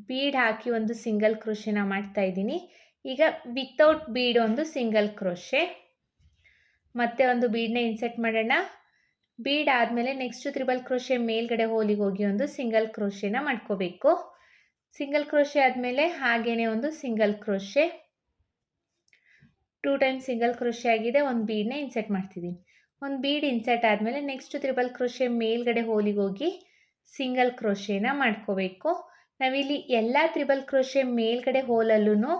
ಬೀಡ್ ಹಾಕಿ ಒಂದು ಸಿಂಗಲ್ ಕ್ರೋಶೇನ ಮಾಡ್ತಾ ಇದ್ದೀನಿ. ಈಗ ವಿತೌಟ್ ಬೀಡ್ ಒಂದು ಸಿಂಗಲ್ ಕ್ರೋಶೆ. ಮತ್ತೆ ಒಂದು ಬೀಡನ್ನ ಇನ್ಸೆಟ್ ಮಾಡೋಣ. ಬೀಡ್ ಆದಮೇಲೆ ನೆಕ್ಸ್ಟ್ ತ್ರಿಬಲ್ ಕ್ರೋಶೆ ಮೇಲ್ಗಡೆ ಹೋಲಿಗೆ ಹೋಗಿ ಒಂದು ಸಿಂಗಲ್ ಕ್ರೋಶೇನ ಮಾಡ್ಕೋಬೇಕು. ಸಿಂಗಲ್ ಕ್ರೋಶೆ ಆದಮೇಲೆ ಹಾಗೇನೆ ಒಂದು single crochet. 2 times single crochet ಆಗಿದೆ. ಒಂದು ಬೀಡನ್ನ ಇನ್ಸೆಟ್ ಮಾಡ್ತಿದ್ದೀನಿ. ಒಂದು ಬೀಡ್ ಇನ್ಸೆಟ್ ಆದಮೇಲೆ ನೆಕ್ಸ್ಟ್ ತ್ರಿಬಲ್ ಕ್ರೋಶೆ ಮೇಲ್ಗಡೆ ಹೋಲಿಗೆ ಹೋಗಿ ಸಿಂಗಲ್ ಕ್ರೋಶೇನ ಮಾಡ್ಕೋಬೇಕು. ನಾವಿಲ್ಲಿ ಎಲ್ಲ ತ್ರಿಬಲ್ ಕ್ರೋಶೆ ಮೇಲ್ಗಡೆ ಹೋಲಲ್ಲೂ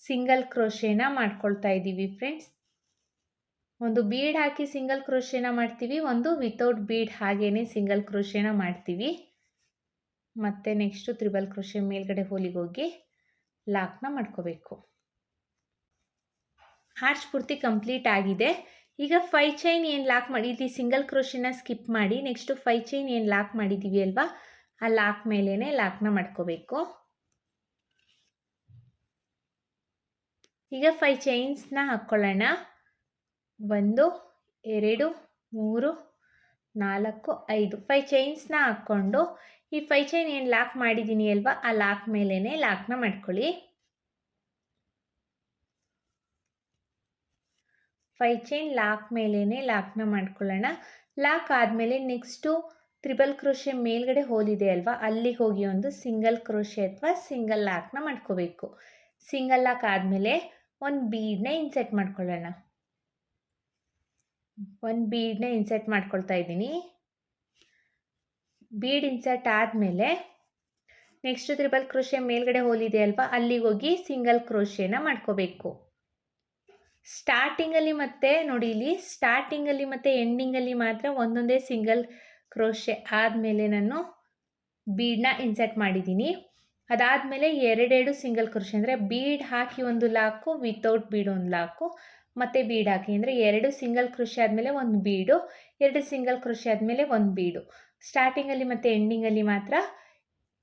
ಸಿಂಗಲ್ ಕ್ರೋಶೇನ ಮಾಡ್ಕೊಳ್ತಾ ಇದ್ದೀವಿ ಫ್ರೆಂಡ್ಸ್. ಒಂದು ಬೀಡ್ ಹಾಕಿ ಸಿಂಗಲ್ ಕ್ರೋಶೇನ ಮಾಡ್ತೀವಿ, ಒಂದು ವಿತೌಟ್ ಬೀಡ್ ಹಾಗೇನೆ ಸಿಂಗಲ್ ಕ್ರೋಶೇನ ಮಾಡ್ತೀವಿ. ಮತ್ತು ನೆಕ್ಸ್ಟು ತ್ರಿಬಲ್ ಕ್ರೋಶೆ ಮೇಲ್ಗಡೆ ಹೋಲಿಗೆ ಹೋಗಿ ಲಾಕ್ನ ಮಾಡ್ಕೋಬೇಕು. ಆರ್ಚ್ ಪೂರ್ತಿ ಕಂಪ್ಲೀಟ್ ಆಗಿದೆ. ಈಗ 5 ಚೈನ್ ಏನು ಲಾಕ್ ಮಾಡಿ ಇಲ್ಲಿ ಸಿಂಗಲ್ ಕ್ರೋಶೇನ ಸ್ಕಿಪ್ ಮಾಡಿ ನೆಕ್ಸ್ಟು 5 ಚೈನ್ ಏನು ಲಾಕ್ ಮಾಡಿದ್ದೀವಿ ಅಲ್ವಾ, ಆ ಲಾಕ್ ಮೇಲೇ ಲಾಕ್ನ ಮಾಡ್ಕೋಬೇಕು. ಈಗ 5 ಚೈನ್ಸ್ನ ಹಾಕ್ಕೊಳ್ಳೋಣ. 1 2 3 4 5 5 ಚೈನ್ಸ್ನ ಹಾಕ್ಕೊಂಡು ಈ 5 ಚೈನ್ ಏನು ಲಾಕ್ ಮಾಡಿದ್ದೀನಿ ಅಲ್ವಾ, ಆ ಲಾಕ್ ಮೇಲೇ ಲಾಕ್ನ ಮಾಡ್ಕೊಳ್ಳಿ. 5 ಚೈನ್ ಲಾಕ್ ಮೇಲೇ ಲಾಕ್ನ ಮಾಡ್ಕೊಳ್ಳೋಣ. ಲಾಕ್ ಆದಮೇಲೆ ನೆಕ್ಸ್ಟು ತ್ರಿಬಲ್ ಕ್ರೋಶೆ ಮೇಲ್ಗಡೆ ಹೋಲಿದೆ ಅಲ್ವಾ, ಅಲ್ಲಿಗೆ ಹೋಗಿ ಒಂದು ಸಿಂಗಲ್ ಕ್ರೋಶೆ ಅಥವಾ ಸಿಂಗಲ್ ಲಾಕ್ನ ಮಾಡ್ಕೋಬೇಕು. ಸಿಂಗಲ್ ಲಾಕ್ ಆದಮೇಲೆ ಒಂದು ಬೀಡನ್ನ ಇನ್ಸೆಟ್ ಮಾಡ್ಕೊಳ್ಳೋಣ. ಒಂದು ಬೀಡನ್ನ ಇನ್ಸೆಟ್ ಮಾಡ್ಕೊಳ್ತಾ ಇದ್ದೀನಿ. ಬೀಡ್ ಇನ್ಸೆಟ್ ಆದಮೇಲೆ ನೆಕ್ಸ್ಟ್ ತ್ರಿಬಲ್ ಕ್ರೋಶೆ ಮೇಲ್ಗಡೆ ಹೋಲಿದೆ ಅಲ್ವಾ, ಅಲ್ಲಿಗೆ ಹೋಗಿ ಸಿಂಗಲ್ ಕ್ರೋಶೇನ ಮಾಡ್ಕೋಬೇಕು. ಸ್ಟಾರ್ಟಿಂಗಲ್ಲಿ ಮತ್ತು ನೋಡಿ ಇಲ್ಲಿ ಸ್ಟಾರ್ಟಿಂಗಲ್ಲಿ ಮತ್ತು ಎಂಡಿಂಗಲ್ಲಿ ಮಾತ್ರ ಒಂದೊಂದೇ ಸಿಂಗಲ್ ಕ್ರೋಶೆ ಆದಮೇಲೆ ನಾನು ಬೀಡನ್ನ ಇನ್ಸೆಟ್ ಮಾಡಿದ್ದೀನಿ. ಅದಾದಮೇಲೆ 2 ಸಿಂಗಲ್ ಕ್ರೋಶೆ ಅಂದರೆ ಬೀಡ್ ಹಾಕಿ ಒಂದು ಲಾಕು, ವಿತೌಟ್ ಬೀಡ್ ಒಂದು ಲಾಕು, ಮತ್ತು ಬೀಡ್ ಹಾಕಿ ಅಂದರೆ 2 ಸಿಂಗಲ್ ಕ್ರೋಶೆ ಆದಮೇಲೆ ಒಂದು ಬೀಡು, 2 ಸಿಂಗಲ್ ಕ್ರೋಶೆ ಆದಮೇಲೆ ಒಂದು ಬೀಡು. ಸ್ಟಾರ್ಟಿಂಗಲ್ಲಿ ಮತ್ತು ಎಂಡಿಂಗಲ್ಲಿ ಮಾತ್ರ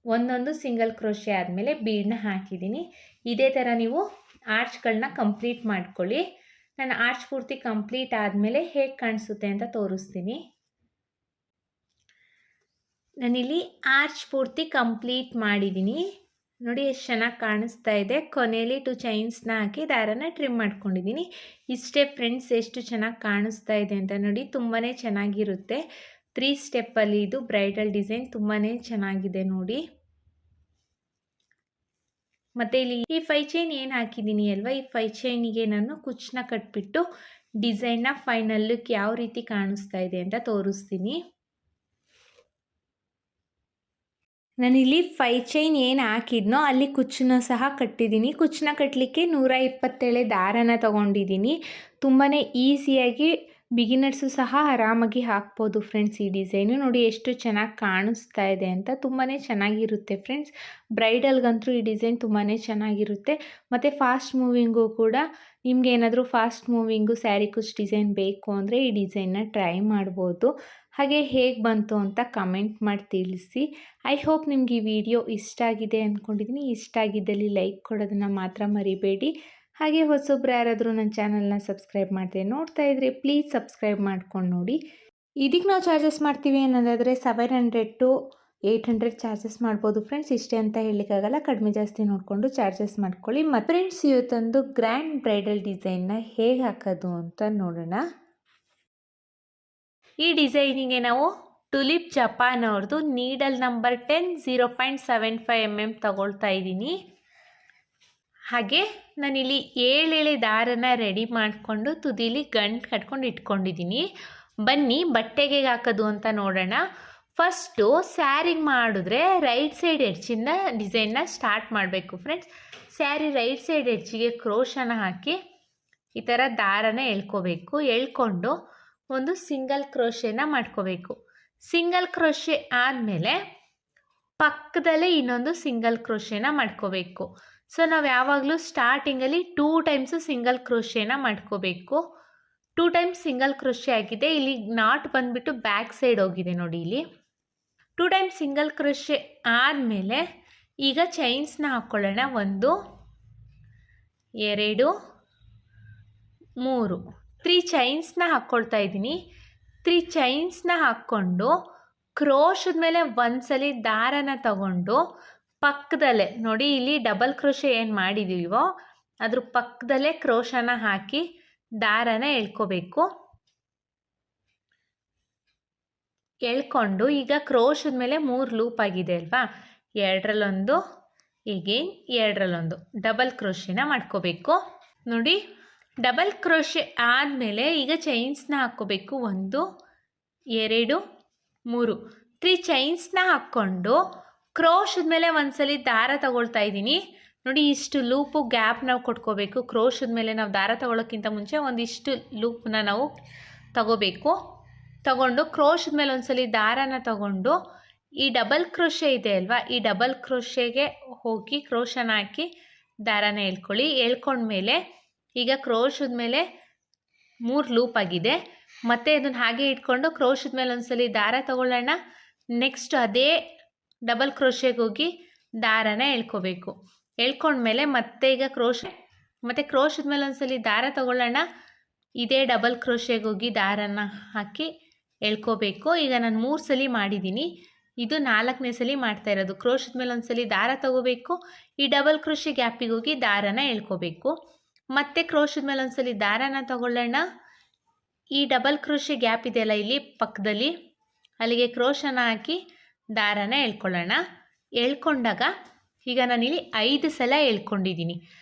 ಒಂದೊಂದು ಸಿಂಗಲ್ ಕ್ರೋಶೆ ಆದಮೇಲೆ ಬೀಡನ್ನ ಹಾಕಿದ್ದೀನಿ. ಇದೇ ಥರ ನೀವು ಆರ್ಚ್ಗಳನ್ನ ಕಂಪ್ಲೀಟ್ ಮಾಡ್ಕೊಳ್ಳಿ. ನಾನು ಆರ್ಚ್ ಪೂರ್ತಿ ಕಂಪ್ಲೀಟ್ ಆದಮೇಲೆ ಹೇಗೆ ಕಾಣಿಸುತ್ತೆ ಅಂತ ತೋರಿಸ್ತೀನಿ. ನಾನಿಲ್ಲಿ ಆರ್ಚ್ ಪೂರ್ತಿ ಕಂಪ್ಲೀಟ್ ಮಾಡಿದ್ದೀನಿ. ನೋಡಿ ಎಷ್ಟು ಚೆನ್ನಾಗಿ ಕಾಣಿಸ್ತಾ ಇದೆ. ಕೊನೆಯಲ್ಲಿ 2 ಚೈನ್ಸ್ನ ಹಾಕಿ ದಾರನ ಟ್ರಿಮ್ ಮಾಡ್ಕೊಂಡಿದ್ದೀನಿ. ಇಷ್ಟೇ ಫ್ರೆಂಡ್ಸ್, ಎಷ್ಟು ಚೆನ್ನಾಗಿ ಕಾಣಿಸ್ತಾ ಇದೆ ಅಂತ ನೋಡಿ. ತುಂಬಾ ಚೆನ್ನಾಗಿರುತ್ತೆ. 3 ಸ್ಟೆಪ್ಪಲ್ಲಿ ಇದು ಬ್ರೈಡಲ್ ಡಿಸೈನ್ ತುಂಬಾ ಚೆನ್ನಾಗಿದೆ ನೋಡಿ. ಮತ್ತು ಇಲ್ಲಿ ಈ 5 ಚೈನ್ ಏನು ಹಾಕಿದ್ದೀನಿ ಅಲ್ವಾ, ಈ 5 ಚೈನಿಗೆ ನಾನು ಕುಚ್ಚನ್ನ ಕಟ್ಬಿಟ್ಟು ಡಿಸೈನ್ನ ಫೈನಲ್ ಲುಕ್ ಯಾವ ರೀತಿ ಕಾಣಿಸ್ತಾ ಇದೆ ಅಂತ ತೋರಿಸ್ತೀನಿ. ನಾನಿಲ್ಲಿ 5 ಚೈನ್ ಏನು ಹಾಕಿದ್ನೋ ಅಲ್ಲಿ ಕುಚ್ಚನ್ನು ಸಹ ಕಟ್ಟಿದ್ದೀನಿ. ಕುಚ್ಚನ್ನ ಕಟ್ಟಲಿಕ್ಕೆ 127 ದಾರನ ತೊಗೊಂಡಿದ್ದೀನಿ. ತುಂಬಾ ಈಸಿಯಾಗಿ ಬಿಗಿನರ್ಸು ಸಹ ಆರಾಮಾಗಿ ಹಾಕ್ಬೋದು ಫ್ರೆಂಡ್ಸ್. ಈ ಡಿಸೈನು ನೋಡಿ ಎಷ್ಟು ಚೆನ್ನಾಗಿ ಕಾಣಿಸ್ತಾ ಇದೆ ಅಂತ. ತುಂಬಾ ಚೆನ್ನಾಗಿರುತ್ತೆ ಫ್ರೆಂಡ್ಸ್. ಬ್ರೈಡಲ್ಗಂತೂ ಈ ಡಿಸೈನ್ ತುಂಬಾ ಚೆನ್ನಾಗಿರುತ್ತೆ. ಮತ್ತು ಫಾಸ್ಟ್ ಮೂವಿಂಗು ಕೂಡ ನಿಮ್ಗೆ ಏನಾದರೂ ಫಾಸ್ಟ್ ಮೂವಿಂಗು ಸ್ಯಾರಿ ಕುಚ್ ಡಿಸೈನ್ ಬೇಕು ಅಂದರೆ ಈ ಡಿಸೈನ್ನ ಟ್ರೈ ಮಾಡ್ಬೋದು. ಹಾಗೆ ಹೇಗೆ ಬಂತು ಅಂತ ಕಮೆಂಟ್ ಮಾಡಿ ತಿಳಿಸಿ. ಐ ಹೋಪ್ ನಿಮ್ಗೆ ಈ ವಿಡಿಯೋ ಇಷ್ಟ ಆಗಿದೆ ಅಂದ್ಕೊಂಡಿದ್ದೀನಿ. ಇಷ್ಟ ಆಗಿದ್ದಲ್ಲಿ ಲೈಕ್ ಕೊಡೋದನ್ನು ಮಾತ್ರ ಮರಿಬೇಡಿ. ಹಾಗೆ ಹೊಸೊಬ್ರು ಯಾರಾದರೂ ನನ್ನ ಚಾನಲ್ನ ಸಬ್ಸ್ಕ್ರೈಬ್ ಮಾಡದೆ ನೋಡ್ತಾ ಇದ್ದರೆ ಪ್ಲೀಸ್ ಸಬ್ಸ್ಕ್ರೈಬ್ ಮಾಡ್ಕೊಂಡು ನೋಡಿ. ಇದಕ್ಕೆ ನಾವು ಚಾರ್ಜಸ್ ಮಾಡ್ತೀವಿ ಅನ್ನೋದಾದರೆ 700 to 800 ಚಾರ್ಜಸ್ ಮಾಡ್ಬೋದು ಫ್ರೆಂಡ್ಸ್. ಇಷ್ಟೇ ಅಂತ ಹೇಳಲಿಕ್ಕಾಗಲ್ಲ, ಕಡಿಮೆ ಜಾಸ್ತಿ ನೋಡಿಕೊಂಡು ಚಾರ್ಜಸ್ ಮಾಡ್ಕೊಳ್ಳಿ. ಮತ್ತು ಫ್ರೆಂಡ್ಸ್, ಇವತ್ತೊಂದು ಗ್ರ್ಯಾಂಡ್ ಬ್ರೈಡಲ್ ಡಿಸೈನ್ನ ಹೇಗೆ ಹಾಕೋದು ಅಂತ ನೋಡೋಣ. ಈ ಡಿಸೈನಿಗೆ ನಾವು ಟುಲಿಪ್ ಜಪಾನ್ ಅವ್ರದ್ದು ನೀಡಲ್ ನಂಬರ್ 10 0.75 mm ತಗೊಳ್ತಾ ಇದ್ದೀನಿ. ಹಾಗೆ ನಾನಿಲ್ಲಿ 7 ದಾರನ ರೆಡಿ ಮಾಡಿಕೊಂಡು ತುದಿಲಿ ಗಂಟು ಕಟ್ಕೊಂಡು ಇಟ್ಕೊಂಡಿದ್ದೀನಿ. ಬನ್ನಿ ಬಟ್ಟೆಗೆ ಹಾಕೋದು ಅಂತ ನೋಡೋಣ. ಫಸ್ಟು ಸ್ಯಾರಿಗೆ ಮಾಡಿದ್ರೆ ರೈಟ್ ಸೈಡ್ ಎಡ್ಜಿಂದ ಡಿಸೈನ್ನ ಸ್ಟಾರ್ಟ್ ಮಾಡಬೇಕು ಫ್ರೆಂಡ್ಸ್. ಸ್ಯಾರಿ ರೈಟ್ ಸೈಡ್ ಎಡ್ಜಿಗೆ ಕ್ರೋಶನ ಹಾಕಿ ಈ ಥರ ದಾರನ ಎಳ್ಕೋಬೇಕು. ಎಳ್ಕೊಂಡು ಒಂದು ಸಿಂಗಲ್ ಕ್ರೋಶೆನ ಮಾಡ್ಕೋಬೇಕು. ಸಿಂಗಲ್ ಕ್ರೋಶೆ ಆದಮೇಲೆ ಪಕ್ಕದಲ್ಲೇ ಇನ್ನೊಂದು ಸಿಂಗಲ್ ಕ್ರೋಶೆನ ಮಾಡ್ಕೋಬೇಕು. ಸೊ ನಾವು ಯಾವಾಗಲೂ ಸ್ಟಾರ್ಟಿಂಗಲ್ಲಿ 2 ಟೈಮ್ಸು ಸಿಂಗಲ್ ಕ್ರೋಶೆನ ಮಾಡ್ಕೋಬೇಕು. 2 ಟೈಮ್ಸ್ ಸಿಂಗಲ್ ಕ್ರೋಶೆ ಆಗಿದೆ. ಇಲ್ಲಿ ನಾಟ್ ಬಂದುಬಿಟ್ಟು ಬ್ಯಾಕ್ ಸೈಡ್ ಹೋಗಿದೆ ನೋಡಿ. ಇಲ್ಲಿ 2 ಟೈಮ್ಸ್ ಸಿಂಗಲ್ ಕ್ರೋಶೆ ಆದಮೇಲೆ ಈಗ ಚೈನ್ಸ್ನ ಹಾಕ್ಕೊಳ್ಳೋಣ. 1 2 3 3 ಚೈನ್ಸ್ನ ಹಾಕ್ಕೊಳ್ತಾ ಇದ್ದೀನಿ. 3 ಚೈನ್ಸ್ನ ಹಾಕ್ಕೊಂಡು ಕ್ರೋಶದ ಮೇಲೆ ಒಂದ್ಸಲಿ ದಾರನ ತಗೊಂಡು ಪಕ್ಕದಲ್ಲೇ ನೋಡಿ, ಇಲ್ಲಿ ಡಬಲ್ ಕ್ರೋಶೆ ಏನು ಮಾಡಿದ್ದೀವೋ ಅದ್ರ ಪಕ್ಕದಲ್ಲೇ ಕ್ರೋಶನ ಹಾಕಿ ದಾರನ ಎಳ್ಕೋಬೇಕು. ಎಳ್ಕೊಂಡು ಈಗ ಕ್ರೋಶದ ಮೇಲೆ 3 ಲೂಪ್ ಆಗಿದೆ ಅಲ್ವಾ, 2ರಲ್ಲೊಂದು ಈಗೇನ್ 2ರಲ್ಲೊಂದು ಡಬಲ್ ಕ್ರೋಶೆನ ಮಾಡ್ಕೋಬೇಕು. ನೋಡಿ, ಡಬಲ್ ಕ್ರೋಶೆ ಆದಮೇಲೆ ಈಗ ಚೈನ್ಸ್ನ ಹಾಕ್ಕೋಬೇಕು. 1 2 3 3 ಚೈನ್ಸ್ನ ಹಾಕ್ಕೊಂಡು ಕ್ರೋಶದ ಮೇಲೆ ಒಂದ್ಸಲಿ ದಾರ ತಗೊಳ್ತಾ ಇದ್ದೀನಿ. ನೋಡಿ, ಇಷ್ಟು ಲೂಪು ಗ್ಯಾಪ್ ನಾವು ಕೊಟ್ಕೋಬೇಕು. ಕ್ರೋಶದ ಮೇಲೆ ನಾವು ದಾರ ತಗೊಳ್ಳೋಕ್ಕಿಂತ ಮುಂಚೆ ಒಂದಿಷ್ಟು ಲೂಪನ್ನ ನಾವು ತಗೋಬೇಕು. ತಗೊಂಡು ಕ್ರೋಶದ ಮೇಲೆ ಒಂದ್ಸಲಿ ದಾರನ ತಗೊಂಡು ಈ ಡಬಲ್ ಕ್ರೋಶೆ ಇದೆ ಅಲ್ವಾ, ಈ ಡಬಲ್ ಕ್ರೋಶೆಗೆ ಹೋಗಿ ಕ್ರೋಶನ ಹಾಕಿ ದಾರನ ಎಳ್ಕೊಳ್ಳಿ. ಎಳ್ಕೊಂಡ್ಮೇಲೆ ಈಗ ಕ್ರೋಶದ ಮೇಲೆ 3 ಲೂಪ್ ಆಗಿದೆ. ಮತ್ತು ಇದನ್ನು ಹಾಗೆ ಇಟ್ಕೊಂಡು ಕ್ರೋಶದ ಮೇಲೆ ಒಂದ್ಸಲಿ ದಾರ ತಗೊಳ್ಳೋಣ. ನೆಕ್ಸ್ಟ್ ಅದೇ ಡಬಲ್ ಕ್ರೋಶೆಗೆ ಹೋಗಿ ದಾರನ ಎಳ್ಕೋಬೇಕು. ಎಳ್ಕೊಂಡ್ಮೇಲೆ ಮತ್ತೆ ಈಗ ಕ್ರೋಶದ ಮೇಲೆ ಒಂದ್ಸಲಿ ದಾರ ತಗೊಳ್ಳೋಣ. ಇದೇ ಡಬಲ್ ಕ್ರೋಶೆಗೆ ಹೋಗಿ ದಾರನ ಹಾಕಿ ಎಳ್ಕೋಬೇಕು. ಈಗ ನಾನು 3 ಸಲ ಮಾಡಿದ್ದೀನಿ, ಇದು 4ನೇ ಸಲ ಮಾಡ್ತಾ ಇರೋದು. ಕ್ರೋಶದ ಮೇಲೆ ಒಂದ್ಸಲಿ ದಾರ ತಗೋಬೇಕು, ಈ ಡಬಲ್ ಕ್ರೋಶೆ ಗ್ಯಾಪಿಗೆ ಹೋಗಿ ದಾರನ ಎಳ್ಕೋಬೇಕು. ಮತ್ತೆ ಕ್ರೋಶದ ಮೇಲೆ ಒಂದ್ಸಲಿ ದಾರನ ತಗೊಳ್ಳೋಣ. ಈ ಡಬಲ್ ಕ್ರೋಶೆ ಗ್ಯಾಪ್ ಇದೆಯಲ್ಲ ಇಲ್ಲಿ ಪಕ್ಕದಲ್ಲಿ, ಅಲ್ಲಿಗೆ ಕ್ರೋಶನ ಹಾಕಿ ದಾರನ ಎಳ್ಕೊಳ್ಳೋಣ. ಎಳ್ಕೊಂಡಾಗ ಈಗ ನಾನಿಲ್ಲಿ 5 ಸಲ ಎಳ್ಕೊಂಡಿದ್ದೀನಿ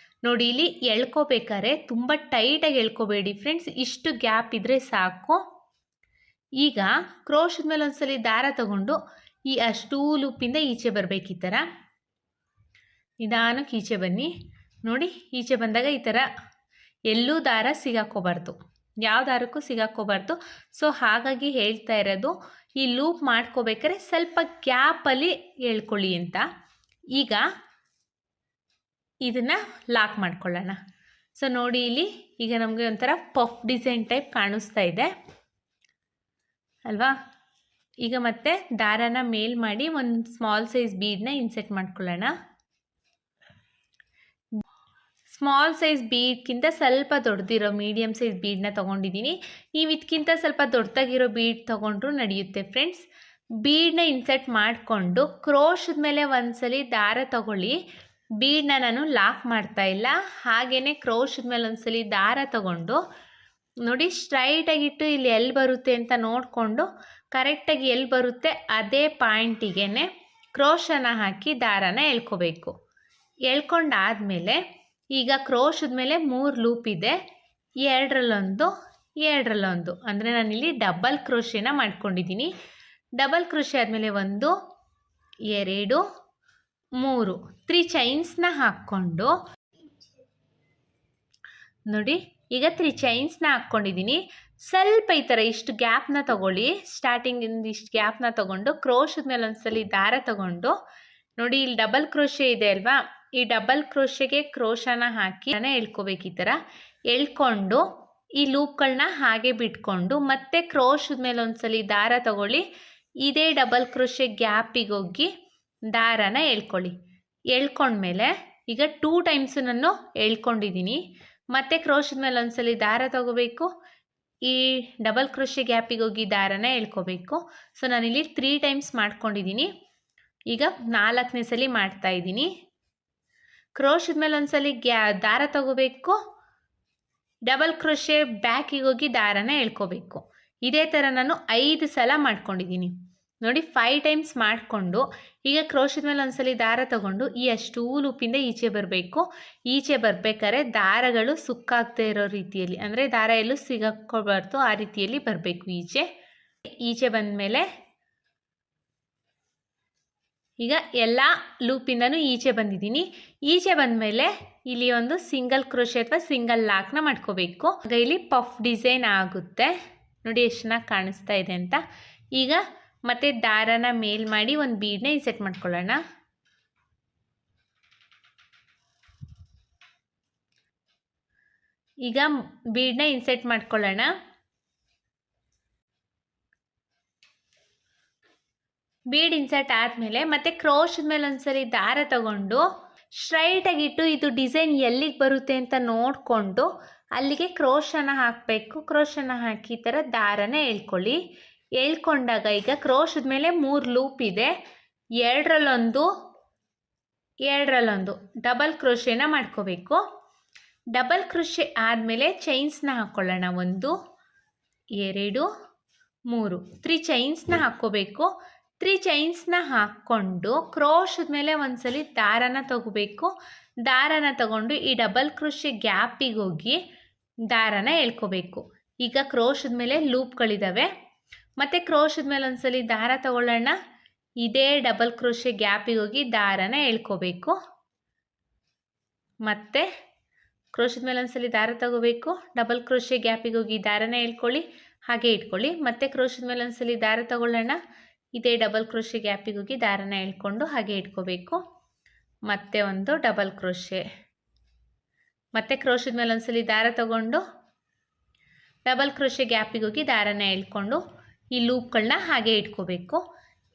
ನೋಡಿ. ಇಲ್ಲಿ ಎಳ್ಕೋಬೇಕಾದ್ರೆ ತುಂಬ ಟೈಟಾಗಿ ಎಳ್ಕೋಬೇಡಿ ಫ್ರೆಂಡ್ಸ್, ಇಷ್ಟು ಗ್ಯಾಪ್ ಇದ್ದರೆ ಸಾಕು. ಈಗ ಕ್ರೋಶದ ಮೇಲೆ ಒಂದ್ಸಲಿ ದಾರ ತಗೊಂಡು ಈ ಅಷ್ಟೂ ಲೂಪಿಂದ ಈಚೆ ಬರಬೇಕು. ಈ ಥರ ನಿಧಾನಕ್ಕೆ ಈಚೆ ಬನ್ನಿ. ನೋಡಿ, ಈಚೆ ಬಂದಾಗ ಈ ಥರ ಎಲ್ಲೂ ದಾರ ಸಿಗಾಕೋಬಾರ್ದು, ಯಾವ ದಾರಕ್ಕೂ ಸಿಗಾಕೋಬಾರ್ದು. ಸೊ ಹಾಗಾಗಿ ಹೇಳ್ತಾ ಇರೋದು, ಈ ಲೂಪ್ ಮಾಡ್ಕೋಬೇಕಾದ್ರೆ ಸ್ವಲ್ಪ ಗ್ಯಾಪಲ್ಲಿ ಎಳ್ಕೊಳ್ಳಿ ಅಂತ. ಈಗ ಇದನ್ನು ಲಾಕ್ ಮಾಡ್ಕೊಳ್ಳೋಣ. ಸೊ ನೋಡಿ, ಇಲ್ಲಿ ಈಗ ನಮಗೆ ಒಂಥರ ಪಫ್ ಡಿಸೈನ್ ಟೈಪ್ ಕಾಣಿಸ್ತಾ ಇದೆ ಅಲ್ವಾ. ಈಗ ಮತ್ತೆ ದಾರನ ಮೇಲ್ ಮಾಡಿ ಒಂದು ಸ್ಮಾಲ್ ಸೈಜ್ ಬೀಡನ್ನ ಇನ್ಸೆಟ್ ಮಾಡ್ಕೊಳ್ಳೋಣ. ಸ್ಮಾಲ್ ಸೈಜ್ ಬೀಡ್ಗಿಂತ ಸ್ವಲ್ಪ ದೊಡ್ಡದಿರೋ ಮೀಡಿಯಮ್ ಸೈಜ್ ಬೀಡನ್ನ ತೊಗೊಂಡಿದ್ದೀನಿ. ನೀವು ಇದಕ್ಕಿಂತ ಸ್ವಲ್ಪ ದೊಡ್ಡದಾಗಿರೋ ಬೀಡ್ ತೊಗೊಂಡ್ರೂ ನಡೆಯುತ್ತೆ ಫ್ರೆಂಡ್ಸ್. ಬೀಡನ್ನ ಇನ್ಸೆಟ್ ಮಾಡಿಕೊಂಡು ಕ್ರೋಶದ ಮೇಲೆ ಒಂದ್ಸಲಿ ದಾರ ತಗೊಳ್ಳಿ. ಬೀಡನ್ನ ನಾನು ಲಾಕ್ ಮಾಡ್ತಾ ಇಲ್ಲ, ಹಾಗೆಯೇ ಕ್ರೋಶದ ಮೇಲೆ ಒಂದ್ಸಲಿ ದಾರ ತಗೊಂಡು ನೋಡಿ, ಸ್ಟ್ರೈಟಾಗಿಟ್ಟು ಇಲ್ಲಿ ಎಲ್ಲಿ ಬರುತ್ತೆ ಅಂತ ನೋಡಿಕೊಂಡು ಕರೆಕ್ಟಾಗಿ ಎಲ್ಲಿ ಬರುತ್ತೆ ಅದೇ ಪಾಯಿಂಟಿಗೆ ಕ್ರೋಶನ ಹಾಕಿ ದಾರನ ಎಳ್ಕೋಬೇಕು. ಎಳ್ಕೊಂಡಾದಮೇಲೆ ಈಗ ಕ್ರೋಶದ ಮೇಲೆ 3 ಲೂಪ್ ಇದೆ, 2ರಲ್ಲೊಂದು 2ರಲ್ಲೊಂದು, ಅಂದರೆ ನಾನಿಲ್ಲಿ ಡಬಲ್ ಕ್ರೋಶೆನ ಮಾಡ್ಕೊಂಡಿದ್ದೀನಿ. ಡಬಲ್ ಕ್ರೋಶೆ ಆದಮೇಲೆ 1 2 3 3 ಚೈನ್ಸ್ನ ಹಾಕ್ಕೊಂಡು ನೋಡಿ, ಈಗ 3 ಚೈನ್ಸ್ನ ಹಾಕ್ಕೊಂಡಿದ್ದೀನಿ. ಸ್ವಲ್ಪ ಈ ಥರ ಇಷ್ಟು ಗ್ಯಾಪ್ನ ತಗೊಳ್ಳಿ, ಸ್ಟಾರ್ಟಿಂಗಿಂದ ಇಷ್ಟು ಗ್ಯಾಪ್ನ ತಗೊಂಡು ಕ್ರೋಶದ ಮೇಲೆ ಒಂದ್ಸಲಿ ದಾರ ತಗೊಂಡು ನೋಡಿ, ಇಲ್ಲಿ ಡಬಲ್ ಕ್ರೋಶೆ ಇದೆ ಅಲ್ವಾ, ಈ ಡಬಲ್ ಕ್ರೋಶೆಗೆ ಕ್ರೋಶನ ಹಾಕಿ ಎಳ್ಕೋಬೇಕು. ಈ ಥರ ಎಳ್ಕೊಂಡು ಈ ಲೂಪ್ಗಳನ್ನ ಹಾಗೆ ಬಿಟ್ಕೊಂಡು ಮತ್ತೆ ಕ್ರೋಶದ ಮೇಲೆ ಒಂದ್ಸಲಿ ದಾರ ತಗೊಳ್ಳಿ. ಇದೇ ಡಬಲ್ ಕ್ರೋಶೆ ಗ್ಯಾಪಿಗೆ ಹೋಗಿ ದಾರನ ಎಳ್ಕೊಳ್ಳಿ. ಎಳ್ಕೊಂಡ್ಮೇಲೆ ಈಗ 2 ಟೈಮ್ಸು ನಾನು ಎಳ್ಕೊಂಡಿದ್ದೀನಿ. ಮತ್ತು ಕ್ರೋಶದ ಮೇಲೆ ಒಂದ್ಸಲಿ ದಾರ ತಗೋಬೇಕು, ಈ ಡಬಲ್ ಕ್ರೋಶೆ ಗ್ಯಾಪಿಗೆ ಹೋಗಿ ದಾರನ ಎಳ್ಕೋಬೇಕು. ಸೊ ನಾನಿಲ್ಲಿ 3 ಟೈಮ್ಸ್ ಮಾಡ್ಕೊಂಡಿದ್ದೀನಿ. ಈಗ 4ನೇ ಸಲ ಮಾಡ್ತಾಯಿದ್ದೀನಿ. ಕ್ರೋಶದ ಮೇಲೆ ಒಂದ್ಸಲಿ ದಾರ ತಗೋಬೇಕು, ಡಬಲ್ ಕ್ರೋಶೆ ಬ್ಯಾಕಿಗೆ ಹೋಗಿ ದಾರನ ಎಳ್ಕೋಬೇಕು. ಇದೇ ಥರ ನಾನು 5 ಸಲ ಮಾಡ್ಕೊಂಡಿದ್ದೀನಿ ನೋಡಿ. 5 ಟೈಮ್ಸ್ ಮಾಡಿಕೊಂಡು ಈಗ ಕ್ರೋಶದ ಮೇಲೆ ಒಂದ್ಸಲಿ ದಾರ ತಗೊಂಡು ಈ ಅಷ್ಟೂ ಲೂಪಿಂದ ಈಚೆ ಬರಬೇಕು. ಈಚೆ ಬರಬೇಕಾದ್ರೆ ದಾರಗಳು ಸುಕ್ಕಾಗದೇ ಇರೋ ರೀತಿಯಲ್ಲಿ, ಅಂದರೆ ದಾರ ಎಲ್ಲೂ ಸಿಗಾಕೋಬಾರ್ದು, ಆ ರೀತಿಯಲ್ಲಿ ಬರಬೇಕು. ಈಚೆ ಬಂದಮೇಲೆ ಈಗ ಎಲ್ಲ ಲೂಪಿಂದನೂ ಈಚೆ ಬಂದಿದ್ದೀನಿ. ಈಚೆ ಬಂದಮೇಲೆ ಇಲ್ಲಿ ಒಂದು ಸಿಂಗಲ್ ಕ್ರೋಶೆ ಅಥವಾ ಸಿಂಗಲ್ ಲಾಕ್ನ ಮಾಡ್ಕೋಬೇಕು. ಆಗ ಇಲ್ಲಿ ಪಫ್ ಡಿಸೈನ್ ಆಗುತ್ತೆ. ನೋಡಿ ಎಷ್ಟು ಚೆನ್ನಾಗಿ ಕಾಣಿಸ್ತಾ ಇದೆ ಅಂತ. ಈಗ ಮತ್ತೆ ದಾರನ ಮೇಲ್ ಮಾಡಿ ಒಂದು ಬೀಡನ್ನ ಇನ್ಸೆಟ್ ಮಾಡ್ಕೊಳ್ಳೋಣ. ಈಗ ಬೀಡನ್ನ ಇನ್ಸೆಟ್ ಮಾಡ್ಕೊಳ್ಳೋಣ. ಬೀಡ್ ಇನ್ಸರ್ಟ್ ಆದಮೇಲೆ ಮತ್ತೆ ಕ್ರೋಶದ ಮೇಲೆ ಒಂದ್ಸರಿ ದಾರ ತಗೊಂಡು ಸ್ಟ್ರೈಟಾಗಿಟ್ಟು ಇದು ಡಿಸೈನ್ ಎಲ್ಲಿಗೆ ಬರುತ್ತೆ ಅಂತ ನೋಡಿಕೊಂಡು ಅಲ್ಲಿಗೆ ಕ್ರೋಶನ ಹಾಕಬೇಕು. ಕ್ರೋಶನ ಹಾಕಿ ಈ ಥರ ದಾರನ ಎಳ್ಕೊಳ್ಳಿ. ಎಳ್ಕೊಂಡಾಗ ಈಗ ಕ್ರೋಶದ ಮೇಲೆ 3 ಲೂಪ್ ಇದೆ. ಎರಡರಲ್ಲೊಂದು ಡಬಲ್ ಕ್ರೋಶೆನ ಮಾಡ್ಕೋಬೇಕು. ಡಬಲ್ ಕ್ರೋಶೆ ಆದಮೇಲೆ ಚೈನ್ಸ್ನ ಹಾಕ್ಕೊಳ್ಳೋಣ. 1 2 3 3 ಚೈನ್ಸ್ನ ಹಾಕ್ಕೋಬೇಕು. 3 ಚೈನ್ಸ್ನ ಹಾಕ್ಕೊಂಡು ಕ್ರೋಶದ ಮೇಲೆ ಒಂದ್ಸಲಿ ದಾರನ ತಗೋಬೇಕು. ದಾರನ ತಗೊಂಡು ಈ ಡಬಲ್ ಕ್ರೋಶೆ ಗ್ಯಾಪಿಗೆ ಹೋಗಿ ದಾರನ ಎಳ್ಕೋಬೇಕು. ಈಗ ಕ್ರೋಶದ ಮೇಲೆ ಲೂಪ್ಗಳಿದ್ದಾವೆ. ಮತ್ತು ಕ್ರೋಶದ ಮೇಲೆ ಒಂದ್ಸಲಿ ದಾರ ತಗೊಳ್ಳೋಣ. ಇದೇ ಡಬಲ್ ಕ್ರೋಶೆ ಗ್ಯಾಪಿಗೆ ಹೋಗಿ ದಾರನ ಎಳ್ಕೋಬೇಕು. ಮತ್ತು ಕ್ರೋಶದ ಮೇಲೆ ಒಂದ್ಸಲಿ ದಾರ ತಗೋಬೇಕು. ಡಬಲ್ ಕ್ರೋಶೆ ಗ್ಯಾಪಿಗೆ ಹೋಗಿ ದಾರನ ಎಳ್ಕೊಳ್ಳಿ, ಹಾಗೆ ಇಟ್ಕೊಳ್ಳಿ. ಮತ್ತು ಕ್ರೋಶದ ಮೇಲೆ ಒಂದ್ಸಲಿ ದಾರ ತಗೊಳ್ಳೋಣ. ಇದೇ ಡಬಲ್ ಕ್ರೋಶೆ ಗ್ಯಾಪಿಗೆ ಹೋಗಿ ದಾರನ ಎಳ್ಕೊಂಡು ಹಾಗೆ ಇಟ್ಕೋಬೇಕು. ಮತ್ತೆ ಒಂದು ಡಬಲ್ ಕ್ರೋಶೆ, ಮತ್ತು ಕ್ರೋಶದ ಮೇಲೆ ಒಂದ್ಸಲಿ ದಾರ ತಗೊಂಡು ಡಬಲ್ ಕ್ರೋಶೆ ಗ್ಯಾಪಿಗೆ ಹೋಗಿ ದಾರನ ಎಳ್ಕೊಂಡು ಈ ಲೂಪ್ಗಳನ್ನ ಹಾಗೆ ಇಟ್ಕೋಬೇಕು.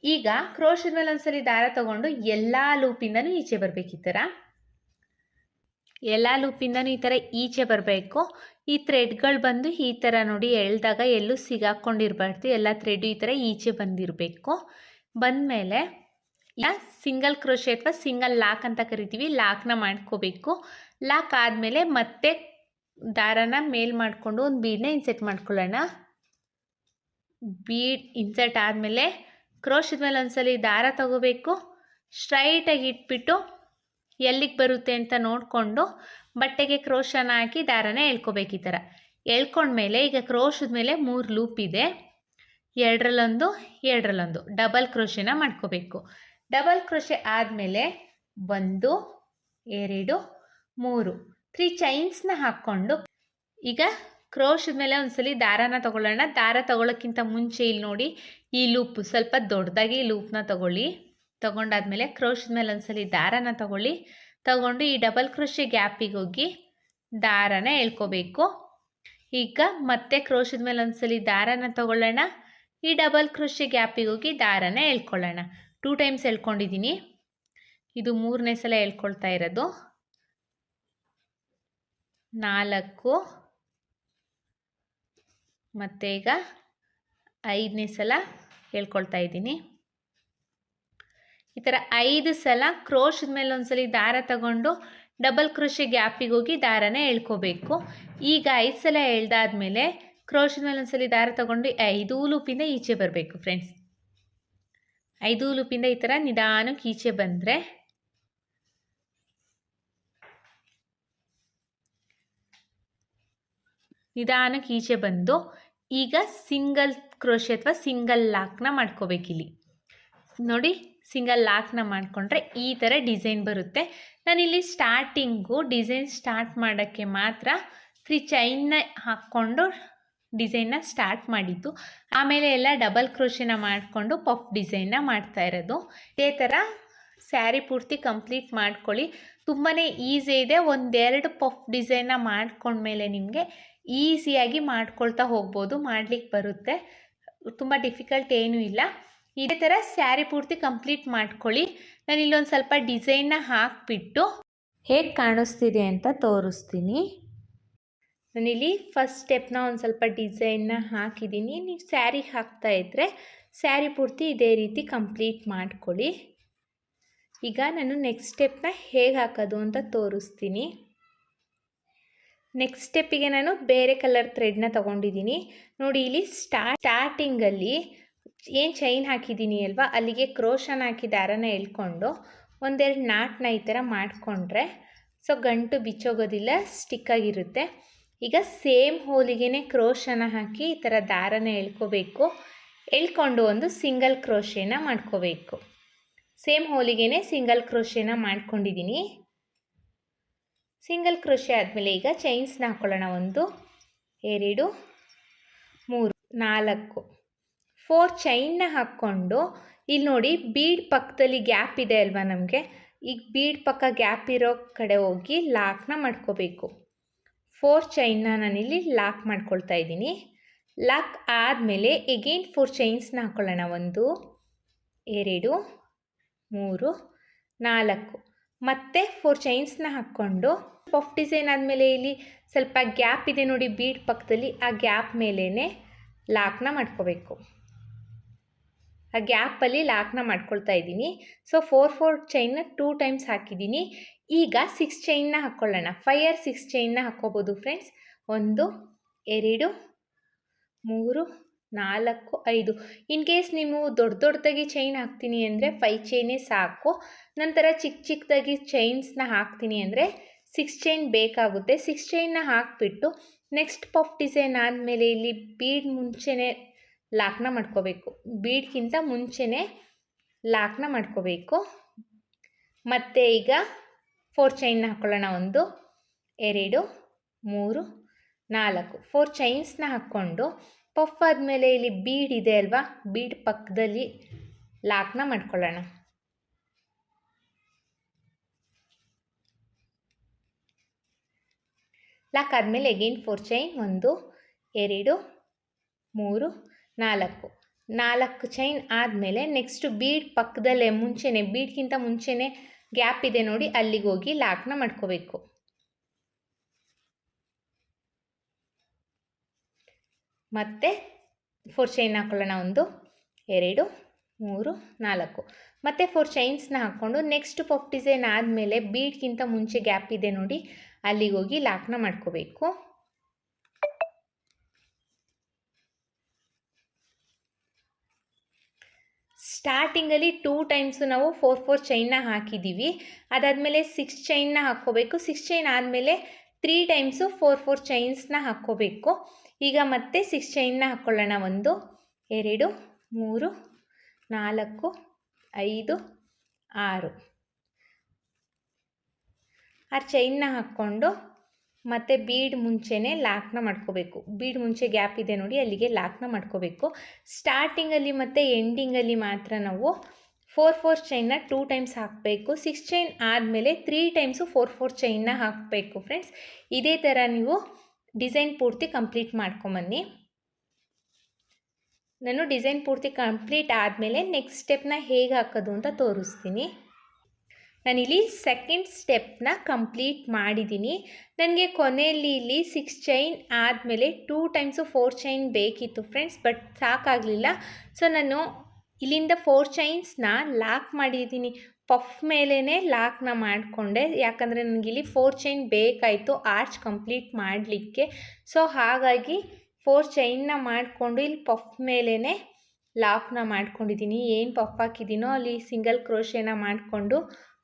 ಈಗ ಕ್ರೋಶದ ಮೇಲೆ ಒಂದ್ಸಲಿ ದಾರ ತಗೊಂಡು ಎಲ್ಲ ಲೂಪಿಂದನೂ ಈಚೆ ಬರಬೇಕು. ಈ ಥರ ಎಲ್ಲ ಲೂಪಿಂದನೂ ಈ ಥರ ಈಚೆ ಬರಬೇಕು. ಈ ಥ್ರೆಡ್ಗಳು ಬಂದು ಈ ಥರ ನೋಡಿ ಎಳ್ದಾಗ ಎಲ್ಲೂ ಸಿಗಾಕೊಂಡಿರಬಾರ್ದು. ಎಲ್ಲ ಥ್ರೆಡ್ ಈ ಥರ ಈಚೆ ಬಂದಿರಬೇಕು. ಬಂದಮೇಲೆ ಸಿಂಗಲ್ ಕ್ರೋಶೆ ಅಥವಾ ಸಿಂಗಲ್ ಲಾಕ್ ಅಂತ ಕರಿತೀವಿ, ಲಾಕ್ನ ಮಾಡ್ಕೋಬೇಕು. ಲಾಕ್ ಆದಮೇಲೆ ಮತ್ತೆ ದಾರನ ಮೇಲ್ ಮಾಡಿಕೊಂಡು ಒಂದು ಬೀಡನ್ನ ಇನ್ಸೆಟ್ ಮಾಡ್ಕೊಳ್ಳೋಣ. ಬೀಡ್ ಇನ್ಸೆಟ್ ಆದಮೇಲೆ ಕ್ರೋಶದ ಮೇಲೆ ಒಂದ್ಸಲಿ ದಾರ ತಗೋಬೇಕು. ಸ್ಟ್ರೈಟಾಗಿ ಇಟ್ಬಿಟ್ಟು ಎಲ್ಲಿಗೆ ಬರುತ್ತೆ ಅಂತ ನೋಡಿಕೊಂಡು ಬಟ್ಟೆಗೆ ಕ್ರೋಶನ ಹಾಕಿ ದಾರನ ಎಳ್ಕೋಬೇಕು. ಈ ಥರ ಎಳ್ಕೊಂಡ್ಮೇಲೆ ಈಗ ಕ್ರೋಶದ ಮೇಲೆ 3 ಲೂಪ್ ಇದೆ. ಎರಡರಲ್ಲೊಂದು ಡಬಲ್ ಕ್ರೋಶೆನ ಮಾಡ್ಕೋಬೇಕು. ಡಬಲ್ ಕ್ರೋಶೆ ಆದಮೇಲೆ 1 2 3 3 ಚೈನ್ಸ್ನ ಹಾಕ್ಕೊಂಡು ಈಗ ಕ್ರೋಶದ ಮೇಲೆ ಒಂದ್ಸಲಿ ದಾರನ ತಗೊಳ್ಳೋಣ. ದಾರ ತಗೊಳ್ಳೋಕ್ಕಿಂತ ಮುಂಚೆ ಇಲ್ಲಿ ನೋಡಿ ಈ ಲೂಪ್ ಸ್ವಲ್ಪ ದೊಡ್ಡದಾಗಿ ಲೂಪ್ನ ತಗೊಂಡಾದ್ಮೇಲೆ ಕ್ರೋಶದ ಮೇಲೆ ಒಂದ್ಸಲಿ ದಾರನ ತಗೊಂಡು ಈ ಡಬಲ್ ಕ್ರೋಶೆ ಗ್ಯಾಪಿಗೆ ಹೋಗಿ ದಾರನ ಎಳ್ಕೋಬೇಕು. ಈಗ ಮತ್ತೆ ಕ್ರೋಶದ ಮೇಲೆ ಒಂದ್ಸಲಿ ದಾರನ ತಗೊಳ್ಳೋಣ. ಈ ಡಬಲ್ ಕ್ರೋಶೆ ಗ್ಯಾಪಿಗೆ ಹೋಗಿ ದಾರನ ಎಳ್ಕೊಳ್ಳೋಣ. 2 ಟೈಮ್ಸ್ ಎಳ್ಕೊಂಡಿದ್ದೀನಿ. ಇದು 3ನೇ ಸಲ ಎಳ್ಕೊಳ್ತಾ ಇರೋದು. 4 ಮತ್ತು ಈಗ 5ನೇ ಸಲ ಹೇಳ್ಕೊಳ್ತಾ ಇದ್ದೀನಿ. ಈ ಥರ 5 ಸಲ ಕ್ರೋಶದ ಮೇಲೆ ಒಂದ್ಸಲಿ ದಾರ ತಗೊಂಡು ಡಬಲ್ ಕ್ರೋಶೆ ಗ್ಯಾಪಿಗೆ ಹೋಗಿ ದಾರನ ಎಳ್ಕೋಬೇಕು. ಈಗ 5 ಸಲ ಎಳ್ದಾದ್ಮೇಲೆ ಕ್ರೋಶದ ಮೇಲೆ ಒಂದ್ಸಲಿ ದಾರ ತಗೊಂಡು 5 ಲೂಪಿಂದ ಈಚೆ ಬರಬೇಕು ಫ್ರೆಂಡ್ಸ್. 5 ಲೂಪಿಂದ ಈ ಥರ ನಿಧಾನಕ್ಕೆ ಈಚೆ ಬಂದರೆ ನಿಧಾನಕ್ಕೆ ಈಚೆ ಬಂದು ಈಗ ಸಿಂಗಲ್ ಕ್ರೋಶೆ ಅಥವಾ ಸಿಂಗಲ್ ಲಾಕ್ನ ಮಾಡ್ಕೋಬೇಕಿಲ್ಲಿ ನೋಡಿ. ಸಿಂಗಲ್ ಲಾಕ್ನ ಮಾಡಿಕೊಂಡ್ರೆ ಈ ಥರ ಡಿಸೈನ್ ಬರುತ್ತೆ. ನಾನಿಲ್ಲಿ ಸ್ಟಾರ್ಟಿಂಗು ಡಿಸೈನ್ ಸ್ಟಾರ್ಟ್ ಮಾಡೋಕ್ಕೆ ಮಾತ್ರ 3 ಚೈನ್ನ ಹಾಕ್ಕೊಂಡು ಡಿಸೈನ್ನ ಸ್ಟಾರ್ಟ್ ಮಾಡಿದ್ದು. ಆಮೇಲೆ ಎಲ್ಲ ಡಬಲ್ ಕ್ರೋಶೆನ ಮಾಡಿಕೊಂಡು ಪಫ್ ಡಿಸೈನ್ನ ಮಾಡ್ತಾ ಇರೋದು. ಇದೇ ಥರ ಸ್ಯಾರಿ ಪೂರ್ತಿ ಕಂಪ್ಲೀಟ್ ಮಾಡ್ಕೊಳ್ಳಿ. ತುಂಬಾ ಈಸಿ ಇದೆ. 1-2 ಪಫ್ ಡಿಸೈನ್ನ ಮಾಡ್ಕೊಂಡ್ಮೇಲೆ ನಿಮಗೆ ಈಸಿಯಾಗಿ ಮಾಡ್ಕೊಳ್ತಾ ಹೋಗ್ಬೋದು. ಮಾಡಲಿಕ್ಕೆ ಬರುತ್ತೆ, ತುಂಬ ಡಿಫಿಕಲ್ಟ್ ಏನೂ ಇಲ್ಲ. ಇದೇ ಥರ ಸ್ಯಾರಿ ಪೂರ್ತಿ ಕಂಪ್ಲೀಟ್ ಮಾಡ್ಕೊಳ್ಳಿ. ನಾನು ಇಲ್ಲೊಂದು ಸ್ವಲ್ಪ ಡಿಸೈನ್ನ ಹಾಕಿಬಿಟ್ಟು ಹೇಗೆ ಕಾಣಿಸ್ತಿದೆ ಅಂತ ತೋರಿಸ್ತೀನಿ. ನಾನಿಲ್ಲಿ ಫಸ್ಟ್ ಸ್ಟೆಪ್ನ ಒಂದು ಸ್ವಲ್ಪ ಡಿಸೈನ್ನ ಹಾಕಿದ್ದೀನಿ. ನೀವು ಸ್ಯಾರಿಗೆ ಹಾಕ್ತಾಯಿದ್ರೆ ಸ್ಯಾರಿ ಪೂರ್ತಿ ಇದೇ ರೀತಿ ಕಂಪ್ಲೀಟ್ ಮಾಡ್ಕೊಳ್ಳಿ. ಈಗ ನಾನು ನೆಕ್ಸ್ಟ್ ಸ್ಟೆಪ್ನ ಹೇಗೆ ಹಾಕೋದು ಅಂತ ತೋರಿಸ್ತೀನಿ. ನೆಕ್ಸ್ಟ್ ಸ್ಟೆಪ್ಪಿಗೆ ನಾನು ಬೇರೆ ಕಲರ್ ಥ್ರೆಡ್ನ ತೊಗೊಂಡಿದ್ದೀನಿ. ನೋಡಿ ಇಲ್ಲಿ ಸ್ಟಾರ್ಟಿಂಗಲ್ಲಿ ಏನು ಚೈನ್ ಹಾಕಿದ್ದೀನಿ ಅಲ್ವಾ, ಅಲ್ಲಿಗೆ ಕ್ರೋಶನ ಹಾಕಿ ದಾರನ ಎಳ್ಕೊಂಡು 1-2 ನಾಟ್ನ ಈ ಥರ ಮಾಡಿಕೊಂಡ್ರೆ ಸೊ ಗಂಟು ಬಿಚ್ಚೋಗೋದಿಲ್ಲ, ಸ್ಟಿಕ್ಕಾಗಿರುತ್ತೆ. ಈಗ ಸೇಮ್ ಹೋಲಿಗೆ ಕ್ರೋಶನ ಹಾಕಿ ಈ ಥರ ದಾರನ ಎಳ್ಕೋಬೇಕು. ಎಳ್ಕೊಂಡು ಒಂದು ಸಿಂಗಲ್ ಕ್ರೋಶೆನ ಮಾಡ್ಕೋಬೇಕು. ಸೇಮ್ ಹೋಲಿಗೆನೇ ಸಿಂಗಲ್ ಕ್ರೋಶೆನ ಮಾಡ್ಕೊಂಡಿದ್ದೀನಿ. ಸಿಂಗಲ್ ಕ್ರೋಶೆ ಆದಮೇಲೆ ಈಗ ಚೈನ್ಸ್ನ ಹಾಕ್ಕೊಳ್ಳೋಣ. 1 2 3 4 4 ಚೈನ್ನ ಹಾಕ್ಕೊಂಡು ಇಲ್ಲಿ ನೋಡಿ ಬೀಡ್ ಪಕ್ಕದಲ್ಲಿ ಗ್ಯಾಪ್ ಇದೆ ಅಲ್ವಾ ನಮಗೆ, ಈಗ ಬೀಡ್ ಪಕ್ಕ ಗ್ಯಾಪ್ ಇರೋ ಕಡೆ ಹೋಗಿ ಲಾಕ್ನ ಮಾಡ್ಕೋಬೇಕು. 4 ಚೈನ್ನ ನಾನಿಲ್ಲಿ ಲಾಕ್ ಮಾಡ್ಕೊಳ್ತಾ ಇದ್ದೀನಿ. ಲಾಕ್ ಆದಮೇಲೆ ಎಗೇನ್ 4 ಚೈನ್ಸ್ನ ಹಾಕ್ಕೊಳ್ಳೋಣ. 1 2 3 4 ಮತ್ತೆ 4 ಚೈನ್ಸ್ನ ಹಾಕ್ಕೊಂಡು ಪಫ್ ಡಿಸೈನ್ ಆದಮೇಲೆ ಇಲ್ಲಿ ಸ್ವಲ್ಪ ಗ್ಯಾಪ್ ಇದೆ ನೋಡಿ ಬೀಡ್ ಪಕ್ಕದಲ್ಲಿ, ಆ ಗ್ಯಾಪ್ ಮೇಲೇ ಲಾಕ್ನ ಮಾಡ್ಕೋಬೇಕು. ಆ ಗ್ಯಾಪಲ್ಲಿ ಲಾಕ್ನ ಮಾಡ್ಕೊಳ್ತಾ ಇದ್ದೀನಿ. ಸೊ 4 ಚೈನ್ನ 2 ಟೈಮ್ಸ್ ಹಾಕಿದ್ದೀನಿ. ಈಗ 6 ಚೈನ್ನ ಹಾಕ್ಕೊಳ್ಳೋಣ. 5 or 6 ಚೈನ್ನ ಹಾಕ್ಕೋಬೋದು ಫ್ರೆಂಡ್ಸ್. 1 2 3 4 5. ಇನ್ ಕೇಸ್ ನೀವು ದೊಡ್ಡದಾಗಿ ಚೈನ್ ಹಾಕ್ತೀನಿ ಅಂದರೆ 5 ಚೈನೇ ಸಾಕು. ನಂತರ ಚಿಕ್ಕದಾಗಿ ಚೈನ್ಸ್ನ ಹಾಕ್ತೀನಿ ಅಂದರೆ 6 ಚೈನ್ ಬೇಕಾಗುತ್ತೆ. 6 ಚೈನ್ನ ಹಾಕಿಬಿಟ್ಟು ನೆಕ್ಸ್ಟ್ ಪಫ್ ಡಿಸೈನ್ ಆದಮೇಲೆ ಇಲ್ಲಿ ಬೀಡ್ ಮುಂಚೆನೇ ಲಾಕ್ನ ಮಾಡ್ಕೋಬೇಕು. ಬೀಡ್ಗಿಂತ ಮುಂಚೆನೇ ಲಾಕ್ನ ಮಾಡ್ಕೋಬೇಕು. ಮತ್ತು ಈಗ 4 ಚೈನ್ನ ಹಾಕ್ಕೊಳ್ಳೋಣ. 1 2 3 4 4 ಚೈನ್ಸ್ನ ಹಾಕ್ಕೊಂಡು ಪಫ್ ಆದಮೇಲೆ ಇಲ್ಲಿ ಬೀಡ್ ಇದೆ ಅಲ್ವಾ, ಬೀಡ್ ಪಕ್ಕದಲ್ಲಿ ಲಾಕ್ನ ಮಾಡ್ಕೊಳ್ಳೋಣ. ಲಾಕ್ ಆದಮೇಲೆ ಎಗೇನ್ 4 ಚೈನ್ 1 2 3 4 ಚೈನ್ ಆದಮೇಲೆ ನೆಕ್ಸ್ಟ್ ಬೀಡ್ ಪಕ್ಕದಲ್ಲೇ ಮುಂಚೆನೇ, ಬೀಡ್ಗಿಂತ ಮುಂಚೆನೇ ಗ್ಯಾಪ್ ಇದೆ ನೋಡಿ, ಅಲ್ಲಿಗೆ ಹೋಗಿ ಲಾಕ್ನ ಮಾಡ್ಕೋಬೇಕು. ಮತ್ತೆ 4 ಚೈನ್ ಹಾಕ್ಕೊಳ್ಳೋಣ. 1 2 3 4 ಮತ್ತೆ 4 ಚೈನ್ಸ್ನ ಹಾಕ್ಕೊಂಡು ನೆಕ್ಸ್ಟ್ ಪಫ್ ಡಿಸೈನ್ ಆದಮೇಲೆ ಬೀಡ್ಗಿಂತ ಮುಂಚೆ ಗ್ಯಾಪ್ ಇದೆ ನೋಡಿ, ಅಲ್ಲಿಗೆ ಹೋಗಿ ಲಾಕ್ನ ಮಾಡ್ಕೋಬೇಕು. ಸ್ಟಾರ್ಟಿಂಗಲ್ಲಿ 2 ಟೈಮ್ಸು ನಾವು 4 ಚೈನ್ನ ಹಾಕಿದ್ದೀವಿ. ಅದಾದಮೇಲೆ 6 ಚೈನ್ನ ಹಾಕ್ಕೋಬೇಕು. 6 ಚೈನ್ ಆದಮೇಲೆ 3 ಟೈಮ್ಸು 4 ಚೈನ್ಸ್ನ ಹಾಕ್ಕೋಬೇಕು. ಈಗ ಮತ್ತೆ 6 ಚೈನ್ನ ಹಾಕ್ಕೊಳ್ಳೋಣ. 1 2 3 4 5 6 ಚೈನ್ನ ಹಾಕ್ಕೊಂಡು ಮತ್ತು ಬೀಡ್ ಮುಂಚೆನೇ ಲಾಕ್ನ ಮಾಡ್ಕೋಬೇಕು. ಬೀಡ್ ಮುಂಚೆ ಗ್ಯಾಪ್ ಇದೆ ನೋಡಿ, ಅಲ್ಲಿಗೆ ಲಾಕ್ನ ಮಾಡ್ಕೋಬೇಕು. ಸ್ಟಾರ್ಟಿಂಗಲ್ಲಿ ಮತ್ತು ಎಂಡಿಂಗಲ್ಲಿ ಮಾತ್ರ ನಾವು 4 ಚೈನ್ನ 2 ಟೈಮ್ಸ್ ಹಾಕಬೇಕು. 6 ಚೈನ್ ಆದಮೇಲೆ 3 ಟೈಮ್ಸು 4 ಚೈನ್ನ ಹಾಕಬೇಕು ಫ್ರೆಂಡ್ಸ್. ಇದೇ ಥರ ನೀವು ಡಿಸೈನ್ ಪೂರ್ತಿ ಕಂಪ್ಲೀಟ್ ಮಾಡ್ಕೊಂಬನ್ನಿ. ನಾನು ಡಿಸೈನ್ ಪೂರ್ತಿ ಕಂಪ್ಲೀಟ್ ಆದಮೇಲೆ ನೆಕ್ಸ್ಟ್ ಸ್ಟೆಪ್ನ ಹೇಗೆ ಹಾಕೋದು ಅಂತ ತೋರಿಸ್ತೀನಿ. ನಾನಿಲ್ಲಿ ಸೆಕೆಂಡ್ ಸ್ಟೆಪ್ನ ಕಂಪ್ಲೀಟ್ ಮಾಡಿದ್ದೀನಿ. ನನಗೆ ಕೊನೆಯಲ್ಲಿ ಇಲ್ಲಿ 6 ಚೈನ್ ಆದಮೇಲೆ 2 ಟೈಮ್ಸು 4 ಚೈನ್ ಬೇಕಿತ್ತು ಫ್ರೆಂಡ್ಸ್, ಬಟ್ ಸಾಕಾಗಲಿಲ್ಲ. ಸೊ ನಾನು ಇಲ್ಲಿಂದ 4 ಚೈನ್ಸ್ನ ಲಾಕ್ ಮಾಡಿದ್ದೀನಿ. ಪಫ್ ಮೇಲೇ ಲಾಕ್ನ ಮಾಡಿಕೊಂಡೆ, ಯಾಕಂದರೆ ನನಗಿಲ್ಲಿ 4 ಚೈನ್ ಬೇಕಾಯಿತು ಆರ್ಚ್ ಕಂಪ್ಲೀಟ್ ಮಾಡಲಿಕ್ಕೆ. ಸೊ ಹಾಗಾಗಿ 4 ಚೈನ್ನ ಮಾಡಿಕೊಂಡು ಇಲ್ಲಿ ಪಫ್ ಮೇಲೇ ಲಾಕ್ನ ಮಾಡ್ಕೊಂಡಿದ್ದೀನಿ. ಏನು ಪಫ್ ಹಾಕಿದ್ದೀನೋ ಅಲ್ಲಿ ಸಿಂಗಲ್ ಕ್ರೋಶೆನ ಮಾಡಿಕೊಂಡು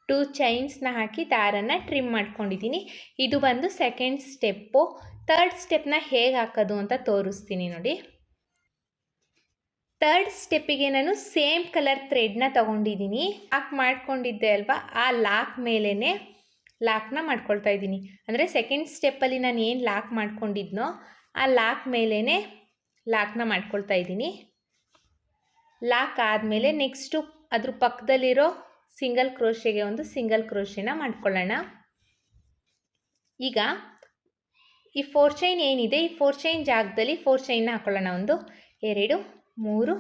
2 ಚೈನ್ಸ್ನ ಹಾಕಿ ದಾರನ ಟ್ರಿಮ್ ಮಾಡ್ಕೊಂಡಿದ್ದೀನಿ. ಇದು ಬಂದು ಸೆಕೆಂಡ್ ಸ್ಟೆಪ್ಪು. ಥರ್ಡ್ ಸ್ಟೆಪ್ನ ಹೇಗೆ ಹಾಕೋದು ಅಂತ ತೋರಿಸ್ತೀನಿ ನೋಡಿ. ಥರ್ಡ್ ಸ್ಟೆಪ್ಪಿಗೆ ನಾನು ಸೇಮ್ ಕಲರ್ ಥ್ರೆಡ್ನ ತೊಗೊಂಡಿದ್ದೀನಿ. ಲಾಕ್ ಮಾಡ್ಕೊಂಡಿದ್ದೆ ಅಲ್ವಾ, ಆ ಲಾಕ್ ಮೇಲೇ ಲಾಕ್ನ ಮಾಡ್ಕೊಳ್ತಾ ಇದ್ದೀನಿ. ಅಂದರೆ ಸೆಕೆಂಡ್ ಸ್ಟೆಪ್ಪಲ್ಲಿ ನಾನು ಏನು ಲಾಕ್ ಮಾಡ್ಕೊಂಡಿದ್ನೋ ಆ ಲಾಕ್ ಮೇಲೇ ಲಾಕ್ನ ಮಾಡ್ಕೊಳ್ತಾ ಇದ್ದೀನಿ. ಲಾಕ್ ಆದಮೇಲೆ ನೆಕ್ಸ್ಟು ಅದ್ರ ಪಕ್ಕದಲ್ಲಿರೋ ಸಿಂಗಲ್ ಕ್ರೋಶೆಗೆ ಒಂದು ಸಿಂಗಲ್ ಕ್ರೋಶೆನ ಮಾಡ್ಕೊಳ್ಳೋಣ. ಈಗ ಈ 4 ಚೈನ್ ಏನಿದೆ, ಈ 4 ಚೈನ್ ಜಾಗದಲ್ಲಿ 4 ಚೈನ್ನ ಹಾಕ್ಕೊಳ್ಳೋಣ. 1 2 3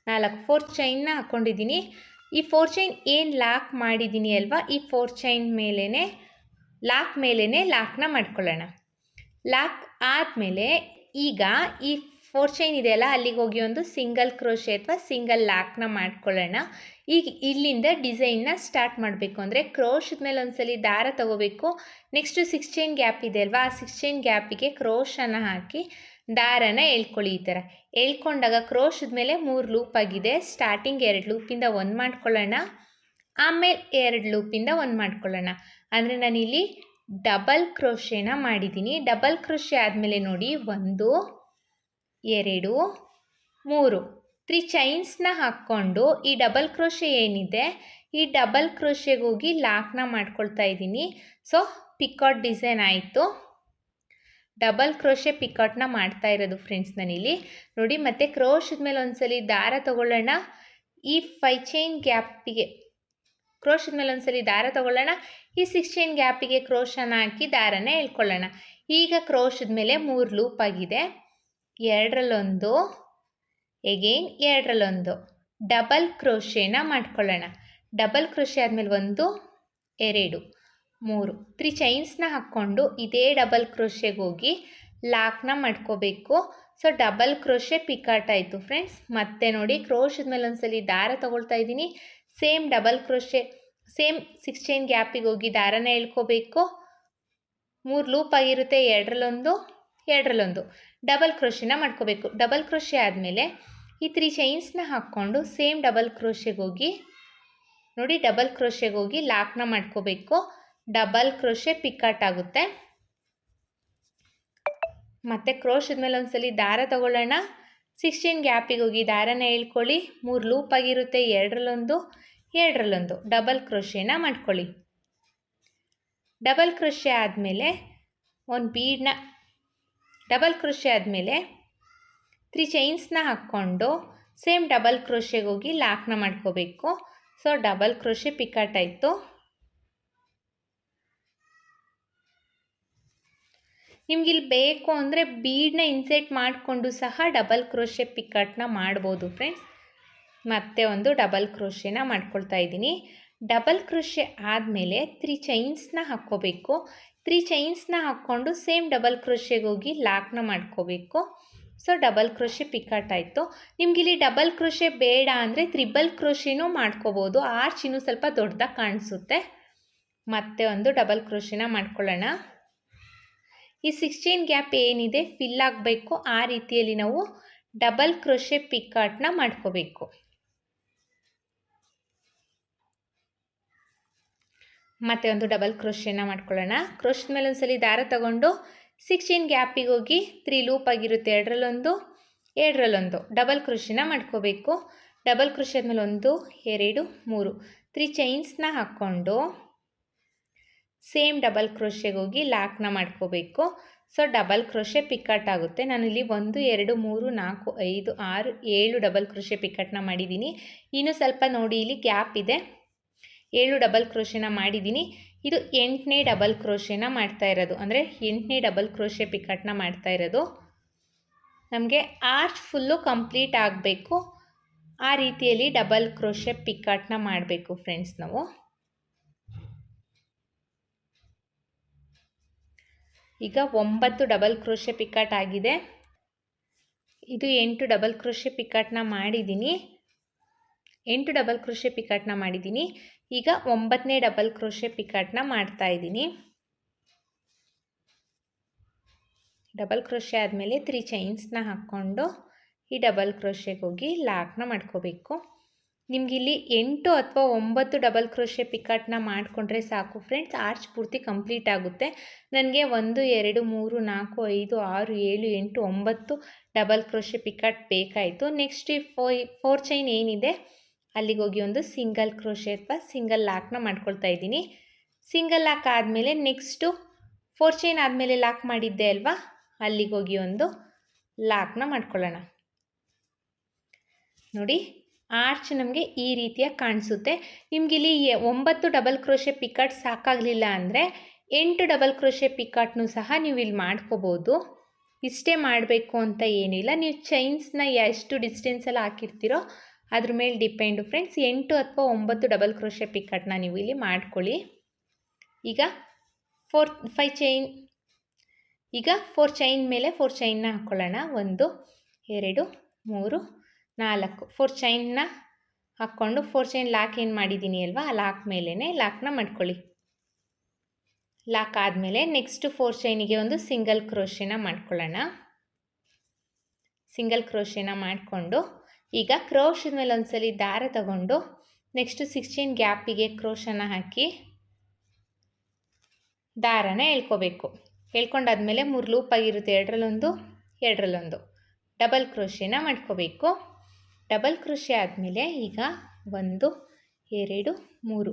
4 4 ಚೈನ್ನ ಹಾಕ್ಕೊಂಡಿದ್ದೀನಿ. ಈ 4 ಚೈನ್ ಏನು ಲಾಕ್ ಮಾಡಿದ್ದೀನಿ ಅಲ್ವಾ, ಈ 4 ಚೈನ್ ಮೇಲೇ ಲಾಕ್ ಮೇಲೇ ಲಾಕ್ನ ಮಾಡ್ಕೊಳ್ಳೋಣ. ಲಾಕ್ ಆದಮೇಲೆ ಈಗ ಈ 4 ಚೈನ್ ಇದೆಯಲ್ಲ, ಅಲ್ಲಿಗೆ ಹೋಗಿ ಒಂದು ಸಿಂಗಲ್ ಕ್ರೋಶೆ ಅಥವಾ ಸಿಂಗಲ್ ಲಾಕ್ನ ಮಾಡ್ಕೊಳ್ಳೋಣ. ಈಗ ಇಲ್ಲಿಂದ ಡಿಸೈನ್ನ ಸ್ಟಾರ್ಟ್ ಮಾಡಬೇಕು. ಅಂದರೆ ಕ್ರೋಶದ ಮೇಲೆ ಒಂದ್ಸಲಿ ದಾರ ತಗೋಬೇಕು. ನೆಕ್ಸ್ಟು 6 ಚೈನ್ ಗ್ಯಾಪ್ ಇದೆ ಅಲ್ವಾ, ಆ 6 ಚೈನ್ ಗ್ಯಾಪಿಗೆ ಕ್ರೋಶನ ಹಾಕಿ ದಾರನ ಎಳ್ಕೊಳ್ಳಿ. ಈ ಥರ ಎಳ್ಕೊಂಡಾಗ ಕ್ರೋಶದ ಮೇಲೆ 3 ಲೂಪ್ ಆಗಿದೆ. ಸ್ಟಾರ್ಟಿಂಗ್ 2 ಲೂಪಿಂದ 1 ಮಾಡ್ಕೊಳ್ಳೋಣ, ಆಮೇಲೆ 2 ಲೂಪಿಂದ 1 ಮಾಡ್ಕೊಳ್ಳೋಣ. ಅಂದರೆ ನಾನಿಲ್ಲಿ ಡಬಲ್ ಕ್ರೋಶೆನ ಮಾಡಿದ್ದೀನಿ. ಡಬಲ್ ಕ್ರೋಶೆ ಆದಮೇಲೆ ನೋಡಿ 1 2 3 3 ಚೈನ್ಸ್ನ ಹಾಕ್ಕೊಂಡು ಈ ಡಬಲ್ ಕ್ರೋಶೆ ಏನಿದೆ ಈ ಡಬಲ್ ಕ್ರೋಶೆಗೆ ಹೋಗಿ ಲಾಕ್ನ ಮಾಡ್ಕೊಳ್ತಾ ಇದ್ದೀನಿ. ಸೊ ಪಿಕಾಟ್ ಡಿಸೈನ್ ಆಯಿತು. ಡಬಲ್ ಕ್ರೋಶೆ ಪಿಕಾಟ್ನ ಮಾಡ್ತಾ ಇರೋದು ಫ್ರೆಂಡ್ಸ್ ನಾನಿಲ್ಲಿ ನೋಡಿ. ಮತ್ತು ಕ್ರೋಶದ ಮೇಲೆ ಒಂದ್ಸಲಿ ದಾರ ತಗೊಳ್ಳೋಣ. ಈ 5 ಚೈನ್ ಗ್ಯಾಪಿಗೆ ಕ್ರೋಶದ ಮೇಲೆ ಒಂದ್ಸಲಿ ದಾರ ತಗೊಳ್ಳೋಣ. ಈ 6 ಚೈನ್ ಗ್ಯಾಪಿಗೆ ಕ್ರೋಶನ ಹಾಕಿ ದಾರನ ಎಳ್ಕೊಳ್ಳೋಣ. ಈಗ ಕ್ರೋಶದ ಮೇಲೆ 3 ಲೂಪ್ ಆಗಿದೆ. 2ರಲ್ಲೊಂದು, ಎಗೇನ್ 2ರಲ್ಲೊಂದು ಡಬಲ್ ಕ್ರೋಶೆನ ಮಾಡ್ಕೊಳ್ಳೋಣ. ಡಬಲ್ ಕ್ರೋಶೆ ಆದಮೇಲೆ 1 2 3 3 ಚೈನ್ಸ್ನ ಹಾಕ್ಕೊಂಡು ಇದೇ ಡಬಲ್ ಕ್ರೋಶೆಗೆ ಹೋಗಿ ಲಾಕ್ನ ಮಾಡ್ಕೋಬೇಕು. ಸೊ ಡಬಲ್ ಕ್ರೋಶೆ ಪಿಕಾಟ್ ಆಯಿತು ಫ್ರೆಂಡ್ಸ್. ಮತ್ತೆ ನೋಡಿ ಕ್ರೋಶದ ಮೇಲೆ ಒಂದ್ಸಲಿ ದಾರ ತಗೊಳ್ತಾ ಇದ್ದೀನಿ. Same double crochet same 6 chain ಗ್ಯಾಪಿಗೆ ಹೋಗಿ ದಾರನ ಎಳ್ಕೋಬೇಕು. 3 ಲೂಪ್ ಆಗಿರುತ್ತೆ. 2ರಲ್ಲೊಂದು 2ರಲ್ಲೊಂದು ಡಬಲ್ ಕ್ರೋಶೆನ ಮಾಡ್ಕೋಬೇಕು. ಡಬಲ್ ಕ್ರೋಶೆ ಆದಮೇಲೆ ಈ 3 ಚೈನ್ಸ್ನ ಹಾಕ್ಕೊಂಡು ಸೇಮ್ ಡಬಲ್ ಕ್ರೋಶೆಗೆ ಹೋಗಿ ನೋಡಿ ಡಬಲ್ ಕ್ರೋಶೆಗೆ ಹೋಗಿ ಲಾಕ್ನ ಮಾಡ್ಕೋಬೇಕು. ಡಬಲ್ ಕ್ರೋಶೆ ಪಿಕಾಟ್ ಆಗುತ್ತೆ. ಮತ್ತು ಕ್ರೋಶದ ಮೇಲೆ ಒಂದ್ಸಲಿ ದಾರ ತಗೊಳ್ಳೋಣ. 6 ಚೈನ್ ಗ್ಯಾಪಿಗೆ ಹೋಗಿ ದಾರನ ಎಳ್ಕೊಳ್ಳಿ. 3 ಲೂಪ್ ಆಗಿರುತ್ತೆ. 2ರಲ್ಲೊಂದು 2ರಲ್ಲೊಂದು ಡಬಲ್ ಕ್ರೋಶೆನ ಮಾಡ್ಕೊಳ್ಳಿ. ಡಬಲ್ ಕ್ರೋಶೆ ಆದಮೇಲೆ ಒಂದು ಬೀಡನ್ನ ಡಬಲ್ ಕ್ರೋಶೆ ಆದಮೇಲೆ 3 ಚೈನ್ಸ್ನ ಹಾಕ್ಕೊಂಡು ಸೇಮ್ ಡಬಲ್ ಕ್ರೋಶೆಗೆ ಹೋಗಿ ಲಾಕ್ನ ಮಾಡ್ಕೋಬೇಕು. ಸೊ ಡಬಲ್ ಕ್ರೋಶೆ ಪಿಕಾಟ್ ಆಯಿತು. ನಿಮಗಿಲ್ಲಿ ಬೇಕು ಅಂದರೆ ಬೀಡನ್ನ ಇನ್ಸರ್ಟ್ ಮಾಡಿಕೊಂಡು ಸಹ ಡಬಲ್ ಕ್ರೋಶೆ ಪಿಕಾಟ್ನ ಮಾಡ್ಬೋದು ಫ್ರೆಂಡ್ಸ್. ಮತ್ತೆ ಒಂದು ಡಬಲ್ ಕ್ರೋಶೆನ ಮಾಡ್ಕೊಳ್ತಾ ಇದ್ದೀನಿ. ಡಬಲ್ ಕ್ರೋಶೆ ಆದಮೇಲೆ 3 ಚೈನ್ಸ್ನ ಹಾಕ್ಕೋಬೇಕು. 3 ಚೈನ್ಸ್ನ ಹಾಕ್ಕೊಂಡು ಸೇಮ್ ಡಬಲ್ ಕ್ರೋಶೆಗೆ ಹೋಗಿ ಲಾಕ್ನ ಮಾಡ್ಕೋಬೇಕು. ಸೊ ಡಬಲ್ ಕ್ರೋಶೆ ಪಿಕಾಟ್ ಆಯಿತು. ನಿಮಗಿಲ್ಲಿ ಡಬಲ್ ಕ್ರೋಶೆ ಬೇಡ ಅಂದರೆ ತ್ರಿಬಲ್ ಕ್ರೋಶೆನೂ ಮಾಡ್ಕೋಬೋದು. ಆರ್ಚ್ ಇನ್ನೂ ಸ್ವಲ್ಪ ದೊಡ್ಡದಾಗಿ ಕಾಣಿಸುತ್ತೆ. ಮತ್ತೆ ಒಂದು ಡಬಲ್ ಕ್ರೋಶೆನ ಮಾಡ್ಕೊಳ್ಳೋಣ. ಈ 6 ಚೈನ್ ಗ್ಯಾಪ್ ಏನಿದೆ ಫಿಲ್ ಆಗಬೇಕು. ಆ ರೀತಿಯಲ್ಲಿ ನಾವು ಡಬಲ್ ಕ್ರೋಶೆ ಪಿಕಾಟ್ನ ಮಾಡ್ಕೋಬೇಕು. ಮತ್ತೆ ಒಂದು ಡಬಲ್ ಕ್ರೋಶೆನ ಮಾಡ್ಕೊಳ್ಳೋಣ. ಕ್ರೋಶದ ಮೇಲೆ ಒಂದ್ಸಲಿ ದಾರ ತಗೊಂಡು 6 ಚೈನ್ ಗ್ಯಾಪಿಗೆ ಹೋಗಿ 3 ಲೂಪ್ ಆಗಿರುತ್ತೆ. 2ರಲ್ಲೊಂದು 2ರಲ್ಲೊಂದು ಡಬಲ್ ಕ್ರೋಶೆನ ಮಾಡ್ಕೋಬೇಕು. ಡಬಲ್ ಕ್ರೋಶೆ ಆದಮೇಲೆ 1 2 3 3 ಚೈನ್ಸ್ನ ಹಾಕ್ಕೊಂಡು ಸೇಮ್ ಡಬಲ್ ಕ್ರೋಶೆಗೆ ಹೋಗಿ ಲಾಕ್ನ ಮಾಡ್ಕೋಬೇಕು. ಸೊ ಡಬಲ್ ಕ್ರೋಶೆ ಪಿಕಾಟ್ ಆಗುತ್ತೆ. ನಾನಿಲ್ಲಿ 1 2 3 4 5 6 7 ಡಬಲ್ ಕ್ರೋಶೆ ಪಿಕಾಟ್ನ ಮಾಡಿದ್ದೀನಿ. ಇನ್ನು ಸ್ವಲ್ಪ ನೋಡಿ ಇಲ್ಲಿ ಗ್ಯಾಪ್ ಇದೆ. 7 ಡಬಲ್ ಕ್ರೋಶೆನ ಮಾಡಿದ್ದೀನಿ. ಇದು 8ನೇ ಡಬಲ್ ಕ್ರೋಶೆನ ಮಾಡ್ತಾ ಇರೋದು, ಅಂದರೆ 8ನೇ ಡಬಲ್ ಕ್ರೋಶೆ ಪಿಕಾಟ್ನ ಮಾಡ್ತಾ ಇರೋದು. ನಮಗೆ ಆರ್ಚ್ ಫುಲ್ಲು ಕಂಪ್ಲೀಟ್ ಆಗಬೇಕು. ಆ ರೀತಿಯಲ್ಲಿ ಡಬಲ್ ಕ್ರೋಶೆ ಪಿಕಾಟ್ನ ಮಾಡಬೇಕು ಫ್ರೆಂಡ್ಸ್ ನಾವು. ಈಗ 9 ಡಬಲ್ ಕ್ರೋಶೆ ಪಿಕಾಟ್ ಆಗಿದೆ. ಇದು 8 ಡಬಲ್ ಕ್ರೋಶೆ ಪಿಕಾಟ್ನ ಮಾಡಿದ್ದೀನಿ. 8 ಡಬಲ್ ಕ್ರೋಶೆ ಪಿಕಾಟ್ನ ಮಾಡಿದ್ದೀನಿ. ಈಗ 9ನೇ ಡಬಲ್ ಕ್ರೋಶೆ ಪಿಕಾಟ್ನ ಮಾಡ್ತಾ ಇದ್ದೀನಿ. ಡಬಲ್ ಕ್ರೋಶೆ ಆದಮೇಲೆ 3 ಚೈನ್ಸ್ನ ಹಾಕ್ಕೊಂಡು ಈ ಡಬಲ್ ಕ್ರೋಶೆಗೆ ಹೋಗಿ ಲಾಕ್ನ ಮಾಡ್ಕೋಬೇಕು. ನಿಮಗಿಲ್ಲಿ 8 ಅಥವಾ 9 ಡಬಲ್ ಕ್ರೋಶೆ ಪಿಕಾಟ್ನ ಮಾಡಿಕೊಂಡ್ರೆ ಸಾಕು ಫ್ರೆಂಡ್ಸ್. ಆರ್ಚ್ ಪೂರ್ತಿ ಕಂಪ್ಲೀಟ್ ಆಗುತ್ತೆ. ನನಗೆ 1 2 3 4 5 6 7 8 9 ಡಬಲ್ ಕ್ರೋಶೆ ಪಿಕಾಟ್ ಬೇಕಾಯಿತು. ನೆಕ್ಸ್ಟ್ ಈ 4 ಚೈನ್ ಏನಿದೆ ಅಲ್ಲಿಗೆ ಹೋಗಿ ಒಂದು ಸಿಂಗಲ್ ಕ್ರೋಶೆ ಅಥವಾ ಸಿಂಗಲ್ ಲಾಕ್ನ ಮಾಡ್ಕೊಳ್ತಾ ಇದ್ದೀನಿ. ಸಿಂಗಲ್ ಲಾಕ್ ಆದಮೇಲೆ ನೆಕ್ಸ್ಟು 4 ಚೈನ್ ಆದಮೇಲೆ ಲಾಕ್ ಮಾಡಿದ್ದೆ ಅಲ್ವಾ, ಅಲ್ಲಿಗೆ ಹೋಗಿ ಒಂದು ಲಾಕ್ನ ಮಾಡ್ಕೊಳ್ಳೋಣ. ನೋಡಿ ಆರ್ಚ್ ನಮಗೆ ಈ ರೀತಿಯಾಗಿ ಕಾಣಿಸುತ್ತೆ. ನಿಮಗಿಲ್ಲಿ 9 ಡಬಲ್ ಕ್ರೋಶೆ ಪಿಕಾಟ್ ಸಾಕಾಗಲಿಲ್ಲ ಅಂದರೆ 8 ಡಬಲ್ ಕ್ರೋಶೆ ಪಿಕಾಟ್ನೂ ಸಹ ನೀವು ಇಲ್ಲಿ ಮಾಡ್ಕೋಬೋದು. ಇಷ್ಟೇ ಮಾಡಬೇಕು ಅಂತ ಏನಿಲ್ಲ. ನೀವು ಚೈನ್ಸ್ನ ಎಷ್ಟು ಡಿಸ್ಟೆನ್ಸಲ್ಲಿ ಹಾಕಿರ್ತೀರೋ ಅದ್ರ ಮೇಲೆ ಡಿಪೆಂಡು ಫ್ರೆಂಡ್ಸ್. 8 ಅಥವಾ 9 ಡಬಲ್ ಕ್ರೋಶೆ ಪಿಕಾಟ್ನ ನೀವು ಇಲ್ಲಿ ಮಾಡ್ಕೊಳ್ಳಿ. ಈಗ 4 ಚೈನ್ ಮೇಲೆ 4 ಚೈನ್ನ ಹಾಕ್ಕೊಳ್ಳೋಣ. 1 2 3 4 4 ಚೈನ್ನ ಹಾಕ್ಕೊಂಡು 4 ಚೈನ್ ಲಾಕ್ ಏನು ಮಾಡಿದ್ದೀನಿ ಅಲ್ವಾ, ಆ ಲಾಕ್ ಮೇಲೇ ಲಾಕ್ನ ಮಾಡ್ಕೊಳ್ಳಿ. ಲಾಕ್ ಆದಮೇಲೆ ನೆಕ್ಸ್ಟ್ 4 ಚೈನಿಗೆ ಒಂದು ಸಿಂಗಲ್ ಕ್ರೋಶೆನ ಮಾಡ್ಕೊಳ್ಳೋಣ. ಸಿಂಗಲ್ ಕ್ರೋಶೆನ ಮಾಡಿಕೊಂಡು ಈಗ ಕ್ರೋಶದ ಮೇಲೆ ಒಂದ್ಸಲಿ ದಾರ ತಗೊಂಡು ನೆಕ್ಸ್ಟ್ 6 ಚೈನ್ ಗ್ಯಾಪಿಗೆ ಕ್ರೋಶನ ಹಾಕಿ ದಾರನ ಎಳ್ಕೋಬೇಕು. ಎಳ್ಕೊಂಡಾದ್ಮೇಲೆ 3 ಲೂಪ್ ಆಗಿರುತ್ತೆ. 2ರಲ್ಲೊಂದು 2ರಲ್ಲೊಂದು ಡಬಲ್ ಕ್ರೋಶೆನ ಮಾಡ್ಕೋಬೇಕು. ಡಬಲ್ ಕ್ರೋಶೆ ಆದಮೇಲೆ ಈಗ 1 2 3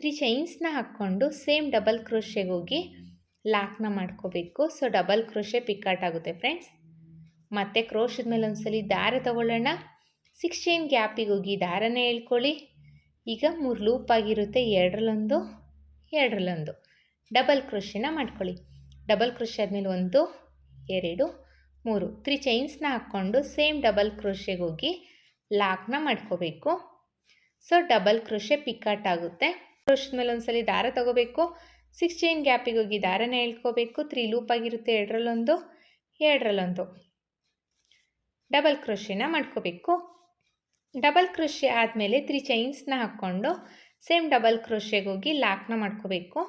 3 ಚೈನ್ಸ್ನ ಹಾಕ್ಕೊಂಡು ಸೇಮ್ ಡಬಲ್ ಕ್ರೋಶೆಗೆ ಹೋಗಿ ಲಾಕ್ನ ಮಾಡ್ಕೋಬೇಕು. ಸೊ ಡಬಲ್ ಕ್ರೋಶೆ ಪಿಕಾಟ್ ಆಗುತ್ತೆ ಫ್ರೆಂಡ್ಸ್. ಮತ್ತು ಕ್ರೋಶದ ಮೇಲೆ ಒಂದ್ಸಲಿ ದಾರ ತಗೊಳ್ಳೋಣ. 6 ಚೈನ್ ಗ್ಯಾಪಿಗೆ ಹೋಗಿ ದಾರನ ಎಳ್ಕೊಳ್ಳಿ. ಈಗ 3 ಲೂಪ್ ಆಗಿರುತ್ತೆ, ಎರಡರಲ್ಲೊಂದು ಎರಡರಲ್ಲೊಂದು ಡಬಲ್ ಕ್ರೋಶೆನ ಮಾಡ್ಕೊಳ್ಳಿ. ಡಬಲ್ ಕ್ರೋಶೆ ಆದಮೇಲೆ 1 2 3 3 ಚೈನ್ಸ್ನ ಹಾಕ್ಕೊಂಡು ಸೇಮ್ ಡಬಲ್ ಕ್ರೋಶೆಗೆ ಹೋಗಿ ಲಾಕ್ನ ಮಾಡ್ಕೋಬೇಕು. ಸೊ ಡಬಲ್ ಕ್ರೋಶೆ ಪಿಕಾಟ್ ಆಗುತ್ತೆ. ಕ್ರೋಶದ ಮೇಲೆ ಒಂದ್ಸಲಿ ದಾರ ತಗೋಬೇಕು. 6 ಚೈನ್ ಗ್ಯಾಪಿಗೆ ಹೋಗಿ ದಾರನ ಎಳ್ಕೋಬೇಕು. 3 ಲೂಪ್ ಆಗಿರುತ್ತೆ, ಎರಡರಲ್ಲೊಂದು ಎರಡರಲ್ಲೊಂದು ಡಬಲ್ ಕ್ರೋಶೆನ ಮಾಡ್ಕೋಬೇಕು. ಡಬಲ್ ಕ್ರೋಶೆ ಆದಮೇಲೆ 3 ಚೈನ್ಸ್ನ ಹಾಕ್ಕೊಂಡು ಸೇಮ್ ಡಬಲ್ ಕ್ರೋಶೆಗೆ ಹೋಗಿ ಲಾಕ್ನ ಮಾಡ್ಕೋಬೇಕು.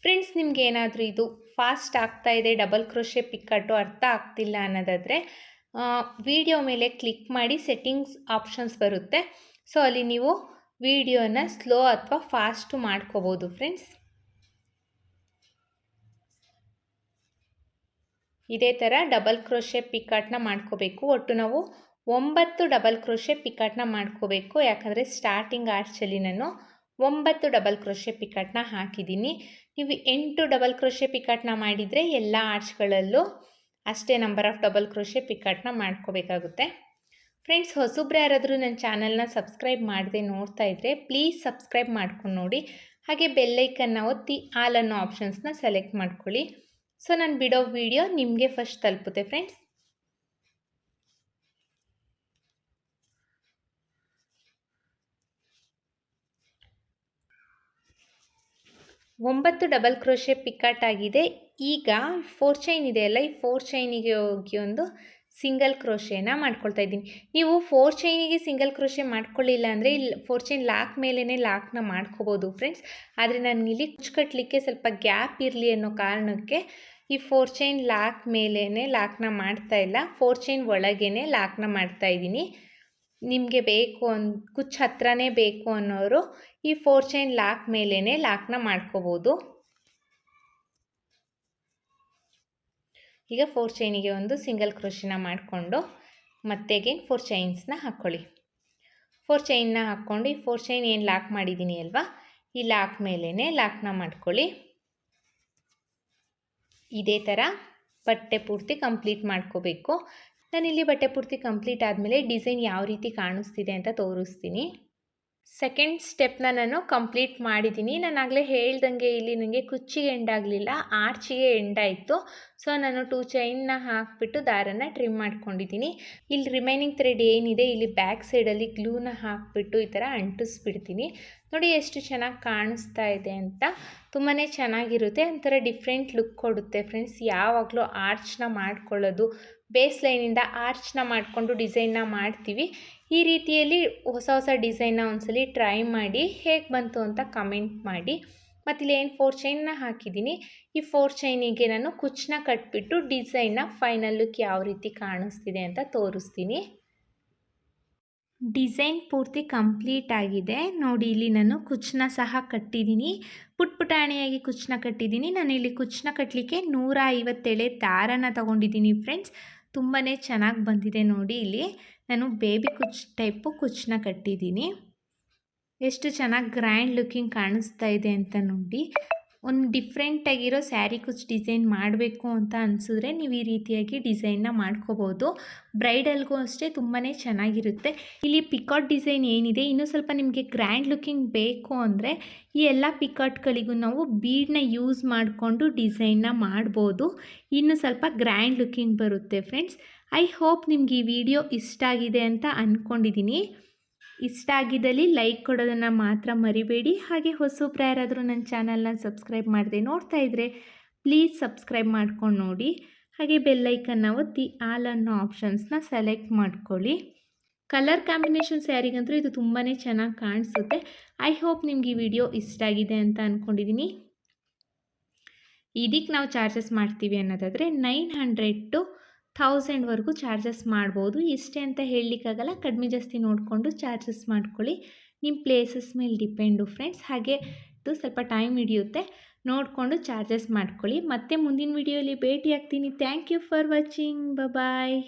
ಫ್ರೆಂಡ್ಸ್, ನಿಮ್ಗೆ ಏನಾದರೂ ಇದು ಫಾಸ್ಟ್ ಆಗ್ತಾಯಿದೆ, ಡಬಲ್ ಕ್ರೋಶೆ ಪಿಕ್ಕಟ್ಟು ಅರ್ಥ ಆಗ್ತಿಲ್ಲ ಅನ್ನೋದಾದರೆ ವಿಡಿಯೋ ಮೇಲೆ ಕ್ಲಿಕ್ ಮಾಡಿ ಸೆಟ್ಟಿಂಗ್ಸ್ ಆಪ್ಷನ್ಸ್ ಬರುತ್ತೆ. ಸೊ ಅಲ್ಲಿ ನೀವು ವಿಡಿಯೋನ ಸ್ಲೋ ಅಥವಾ ಫಾಸ್ಟು ಮಾಡ್ಕೋಬೋದು ಫ್ರೆಂಡ್ಸ್. ಇದೇ ಥರ ಡಬಲ್ ಕ್ರೋಶೆ ಪಿಕಾಟ್ನ ಮಾಡ್ಕೋಬೇಕು. ಒಟ್ಟು ನಾವು 9 ಡಬಲ್ ಕ್ರೋಶೆ ಪಿಕಾಟ್ನ ಮಾಡ್ಕೋಬೇಕು. ಯಾಕಂದರೆ ಸ್ಟಾರ್ಟಿಂಗ್ ಆರ್ಚಲ್ಲಿ ನಾನು 9 ಡಬಲ್ ಕ್ರೋಶೆ ಪಿಕಾಟ್ನ ಹಾಕಿದ್ದೀನಿ. ನೀವು 8 ಡಬಲ್ ಕ್ರೋಶೆ ಪಿಕಾಟ್ನ ಮಾಡಿದರೆ ಎಲ್ಲ ಆರ್ಚ್ಗಳಲ್ಲೂ ಅಷ್ಟೇ ನಂಬರ್ ಆಫ್ ಡಬಲ್ ಕ್ರೋಶೆ ಪಿಕಾಟ್ನ ಮಾಡ್ಕೋಬೇಕಾಗುತ್ತೆ. ಫ್ರೆಂಡ್ಸ್, ಹೊಸಬ್ರು ಯಾರಾದರೂ ನನ್ನ ಚಾನಲ್ನ ಸಬ್ಸ್ಕ್ರೈಬ್ ಮಾಡದೆ ನೋಡ್ತಾ ಇದ್ದರೆ ಪ್ಲೀಸ್ ಸಬ್ಸ್ಕ್ರೈಬ್ ಮಾಡ್ಕೊಂಡು ನೋಡಿ. ಹಾಗೆ ಬೆಲ್ಲೈಕನ್ನ ಒತ್ತಿ ಆಲ್ ಅನ್ನೋ ಆಪ್ಷನ್ಸ್ನ ಸೆಲೆಕ್ಟ್ ಮಾಡ್ಕೊಳ್ಳಿ. ಸೊ ನಾನು ಬಿಡೋ ವಿಡಿಯೋ ನಿಮಗೆ ಫಸ್ಟ್ ತಲುಪುತ್ತೆ ಫ್ರೆಂಡ್ಸ್. ಒಂಬತ್ತು ಡಬಲ್ ಕ್ರೋಶೆ ಪಿಕಾಟ್ ಆಗಿದೆ. ಈಗ 4 ಚೈನ್ ಇದೆಯಲ್ಲ, ಈ 4 ಚೈನಿಗೆ ಹೋಗಿ ಒಂದು ಸಿಂಗಲ್ ಕ್ರೋಶೆನ ಮಾಡ್ಕೊಳ್ತಾ ಇದ್ದೀನಿ. ನೀವು 4 ಚೈನಿಗೆ ಸಿಂಗಲ್ ಕ್ರೋಶೆ ಮಾಡ್ಕೊಳ್ಳಿಲ್ಲ ಅಂದರೆ ಇಲ್ಲಿ 4 ಚೈನ್ ಲಾಕ್ ಮೇಲೇ ಲಾಕ್ನ ಮಾಡ್ಕೋಬೋದು ಫ್ರೆಂಡ್ಸ್. ಆದರೆ ನನಗಿಲ್ಲಿ ಕುಚ್ಚು ಕಟ್ಟಲಿಕ್ಕೆ ಸ್ವಲ್ಪ ಗ್ಯಾಪ್ ಇರಲಿ ಅನ್ನೋ ಕಾರಣಕ್ಕೆ ಈ 4 ಚೈನ್ ಲಾಕ್ ಮೇಲೇ ಲಾಕ್ನ ಮಾಡ್ತಾಯಿಲ್ಲ, 4 ಚೈನ್ ಒಳಗೇ ಲಾಕ್ನ ಮಾಡ್ತಾಯಿದ್ದೀನಿ. ನಿಮಗೆ ಬೇಕು ಕುಚ್ಚು ಹತ್ರನೇ ಬೇಕು ಅನ್ನೋರು ಈ 4 ಚೈನ್ ಲಾಕ್ ಮೇಲೇ ಲಾಕ್ನ ಮಾಡ್ಕೋಬೋದು. ಈಗ 4 ಚೈನಿಗೆ ಒಂದು ಸಿಂಗಲ್ ಕ್ರೋಶೆನ ಮಾಡಿಕೊಂಡು ಮತ್ತೆ ಅಗೇನ್ 4 ಚೈನ್ಸ್ನ ಹಾಕ್ಕೊಳ್ಳಿ. 4 ಚೈನ್ನ ಹಾಕ್ಕೊಂಡು ಈ 4 ಚೈನ್ ಏನು ಲಾಕ್ ಮಾಡಿದ್ದೀನಿ ಅಲ್ವಾ, ಈ ಲಾಕ್ ಮೇಲೇ ಲಾಕ್ನ ಮಾಡ್ಕೊಳ್ಳಿ. ಇದೇ ಥರ ಬಟ್ಟೆ ಪೂರ್ತಿ ಕಂಪ್ಲೀಟ್ ಮಾಡ್ಕೋಬೇಕು. ನಾನಿಲ್ಲಿ ಬಟ್ಟೆ ಪೂರ್ತಿ ಕಂಪ್ಲೀಟ್ ಆದಮೇಲೆ ಡಿಸೈನ್ ಯಾವ ರೀತಿ ಕಾಣಿಸ್ತಿದೆ ಅಂತ ತೋರಿಸ್ತೀನಿ. ಸೆಕೆಂಡ್ ಸ್ಟೆಪ್ನ ನಾನು ಕಂಪ್ಲೀಟ್ ಮಾಡಿದ್ದೀನಿ. ನಾನು ಆಗಲೇ ಹೇಳ್ದಂಗೆ ಇಲ್ಲಿ ನನಗೆ ಕುಚ್ಚಿಗೆ ಎಂಡಾಗಲಿಲ್ಲ, ಆರ್ಚಿಗೆ ಎಂಡಾಯಿತು. ಸೊ ನಾನು 2 ಚೈನ್ನ ಹಾಕಿಬಿಟ್ಟು ದಾರನ ಟ್ರಿಮ್ ಮಾಡ್ಕೊಂಡಿದ್ದೀನಿ. ಇಲ್ಲಿ ರಿಮೈನಿಂಗ್ ಥ್ರೆಡ್ ಏನಿದೆ ಇಲ್ಲಿ ಬ್ಯಾಕ್ ಸೈಡಲ್ಲಿ ಗ್ಲೂನ ಹಾಕಿಬಿಟ್ಟು ಈ ಥರ ಅಂಟಿಸ್ಬಿಡ್ತೀನಿ. ನೋಡಿ ಎಷ್ಟು ಚೆನ್ನಾಗಿ ಕಾಣಿಸ್ತಾ ಇದೆ ಅಂತ. ತುಂಬಾ ಚೆನ್ನಾಗಿರುತ್ತೆ, ಒಂಥರ ಡಿಫ್ರೆಂಟ್ ಲುಕ್ ಕೊಡುತ್ತೆ ಫ್ರೆಂಡ್ಸ್. ಯಾವಾಗಲೂ ಆರ್ಚ್ನ ಮಾಡ್ಕೊಳ್ಳೋದು, ಬೇಸ್ ಲೈನಿಂದ ಆರ್ಚ್ನ ಮಾಡಿಕೊಂಡು ಡಿಸೈನ್ನ ಮಾಡ್ತೀವಿ. ಈ ರೀತಿಯಲ್ಲಿ ಹೊಸ ಹೊಸ ಡಿಸೈನ್ನ ಒಂದ್ಸಲಿ ಟ್ರೈ ಮಾಡಿ ಹೇಗೆ ಬಂತು ಅಂತ ಕಮೆಂಟ್ ಮಾಡಿ. ಮತ್ತು ಇಲ್ಲಿ ಏನು 4 ಚೈನ್ನ ಹಾಕಿದ್ದೀನಿ, ಈ 4 ಚೈನಿಗೆ ನಾನು ಕುಚ್ಚನ್ನ ಕಟ್ಬಿಟ್ಟು ಡಿಸೈನ್ನ ಫೈನಲ್ ಲುಕ್ ಯಾವ ರೀತಿ ಕಾಣಿಸ್ತಿದೆ ಅಂತ ತೋರಿಸ್ತೀನಿ. ಡಿಸೈನ್ ಪೂರ್ತಿ ಕಂಪ್ಲೀಟ್ ಆಗಿದೆ ನೋಡಿ. ಇಲ್ಲಿ ನಾನು ಕುಚ್ಚನ್ನ ಸಹ ಕಟ್ಟಿದ್ದೀನಿ, ಪುಟಾಣಿಯಾಗಿ ಕುಚ್ಚನ್ನ ಕಟ್ಟಿದ್ದೀನಿ. ನಾನು ಇಲ್ಲಿ ಕುಚ್ಚನ್ನ ಕಟ್ಟಲಿಕ್ಕೆ 150 ಎಳೆ ದಾರನ ತೊಗೊಂಡಿದ್ದೀನಿ ಫ್ರೆಂಡ್ಸ್. ತುಂಬಾ ಚೆನ್ನಾಗಿ ಬಂದಿದೆ ನೋಡಿ. ಇಲ್ಲಿ ನಾನು ಬೇಬಿ ಕುಚ್ಚು ಟೈಪು ಕುಚ್ಚನ್ನ ಕಟ್ಟಿದ್ದೀನಿ. ಎಷ್ಟು ಚೆನ್ನಾಗಿ ಗ್ರ್ಯಾಂಡ್ ಲುಕಿಂಗ್ ಕಾಣಿಸ್ತಾ ಇದೆ ಅಂತ ನೋಡಿ. ಒಂದು ಡಿಫ್ರೆಂಟಾಗಿರೋ ಸ್ಯಾರಿ ಕುಚ್ಚು ಡಿಸೈನ್ ಮಾಡಬೇಕು ಅಂತ ಅನಿಸಿದ್ರೆ ನೀವು ಈ ರೀತಿಯಾಗಿ ಡಿಸೈನ್ನ ಮಾಡ್ಕೋಬೋದು. ಬ್ರೈಡಲ್ಗೂ ಅಷ್ಟೇ ತುಂಬಾ ಚೆನ್ನಾಗಿರುತ್ತೆ. ಇಲ್ಲಿ ಪಿಕಾಟ್ ಡಿಸೈನ್ ಏನಿದೆ ಇನ್ನೂ ಸ್ವಲ್ಪ ನಿಮಗೆ ಗ್ರ್ಯಾಂಡ್ ಲುಕಿಂಗ್ ಬೇಕು ಅಂದರೆ ಈ ಎಲ್ಲ ಪಿಕಾಟ್ಗಳಿಗೂ ನಾವು ಬೀಡನ್ನ ಯೂಸ್ ಮಾಡಿಕೊಂಡು ಡಿಸೈನ್ನ ಮಾಡ್ಬೋದು. ಇನ್ನೂ ಸ್ವಲ್ಪ ಗ್ರ್ಯಾಂಡ್ ಲುಕಿಂಗ್ ಬರುತ್ತೆ ಫ್ರೆಂಡ್ಸ್. ಐ ಹೋಪ್ ನಿಮ್ಗೆ ಈ ವಿಡಿಯೋ ಇಷ್ಟ ಆಗಿದೆ ಅಂತ ಅಂದ್ಕೊಂಡಿದ್ದೀನಿ. ಇಷ್ಟ ಆಗಿದ್ದಲ್ಲಿ ಲೈಕ್ ಕೊಡೋದನ್ನು ಮಾತ್ರ ಮರಿಬೇಡಿ. ಹಾಗೆ ಹೊಸಬ್ರು ಯಾರಾದರೂ ನನ್ನ ಚಾನಲ್ನ ಸಬ್ಸ್ಕ್ರೈಬ್ ಮಾಡದೆ ನೋಡ್ತಾ ಇದ್ದರೆ ಪ್ಲೀಸ್ ಸಬ್ಸ್ಕ್ರೈಬ್ ಮಾಡ್ಕೊಂಡು ನೋಡಿ. ಹಾಗೆ ಬೆಲ್ಲೈಕನ್ನ ಒತ್ತಿ ಆಲ್ ಅನ್ನೋ ಆಪ್ಷನ್ಸ್ನ ಸೆಲೆಕ್ಟ್ ಮಾಡ್ಕೊಳ್ಳಿ. ಕಲರ್ ಕಾಂಬಿನೇಷನ್ ಸ್ಯಾರಿಗಂತೂ ಇದು ತುಂಬಾ ಚೆನ್ನಾಗಿ ಕಾಣಿಸುತ್ತೆ. ಐ ಹೋಪ್ ನಿಮ್ಗೆ ಈ ವಿಡಿಯೋ ಇಷ್ಟ ಆಗಿದೆ ಅಂತ ಅಂದ್ಕೊಂಡಿದ್ದೀನಿ. ಇದಕ್ಕೆ ನಾವು ಚಾರ್ಜಸ್ ಮಾಡ್ತೀವಿ ಅನ್ನೋದಾದರೆ 900 to 1000ವರೆಗೂ ಚಾರ್ಜಸ್ ಮಾಡ್ಬೋದು. ಇಷ್ಟೇ ಅಂತ ಹೇಳಲಿಕ್ಕಾಗಲ್ಲ, ಕಡಿಮೆ ಜಾಸ್ತಿ ನೋಡಿಕೊಂಡು ಚಾರ್ಜಸ್ ಮಾಡ್ಕೊಳ್ಳಿ. ನಿಮ್ಮ ಪ್ಲೇಸಸ್ ಮೇಲೆ ಡಿಪೆಂಡು ಫ್ರೆಂಡ್ಸ್. ಹಾಗೆ ಇದು ಸ್ವಲ್ಪ ಟೈಮ್ ಹಿಡಿಯುತ್ತೆ, ನೋಡಿಕೊಂಡು ಚಾರ್ಜಸ್ ಮಾಡ್ಕೊಳ್ಳಿ. ಮತ್ತೆ ಮುಂದಿನ ವಿಡಿಯೋಲಿ ಭೇಟಿ ಆಗ್ತೀನಿ. Thank you for watching. Bye.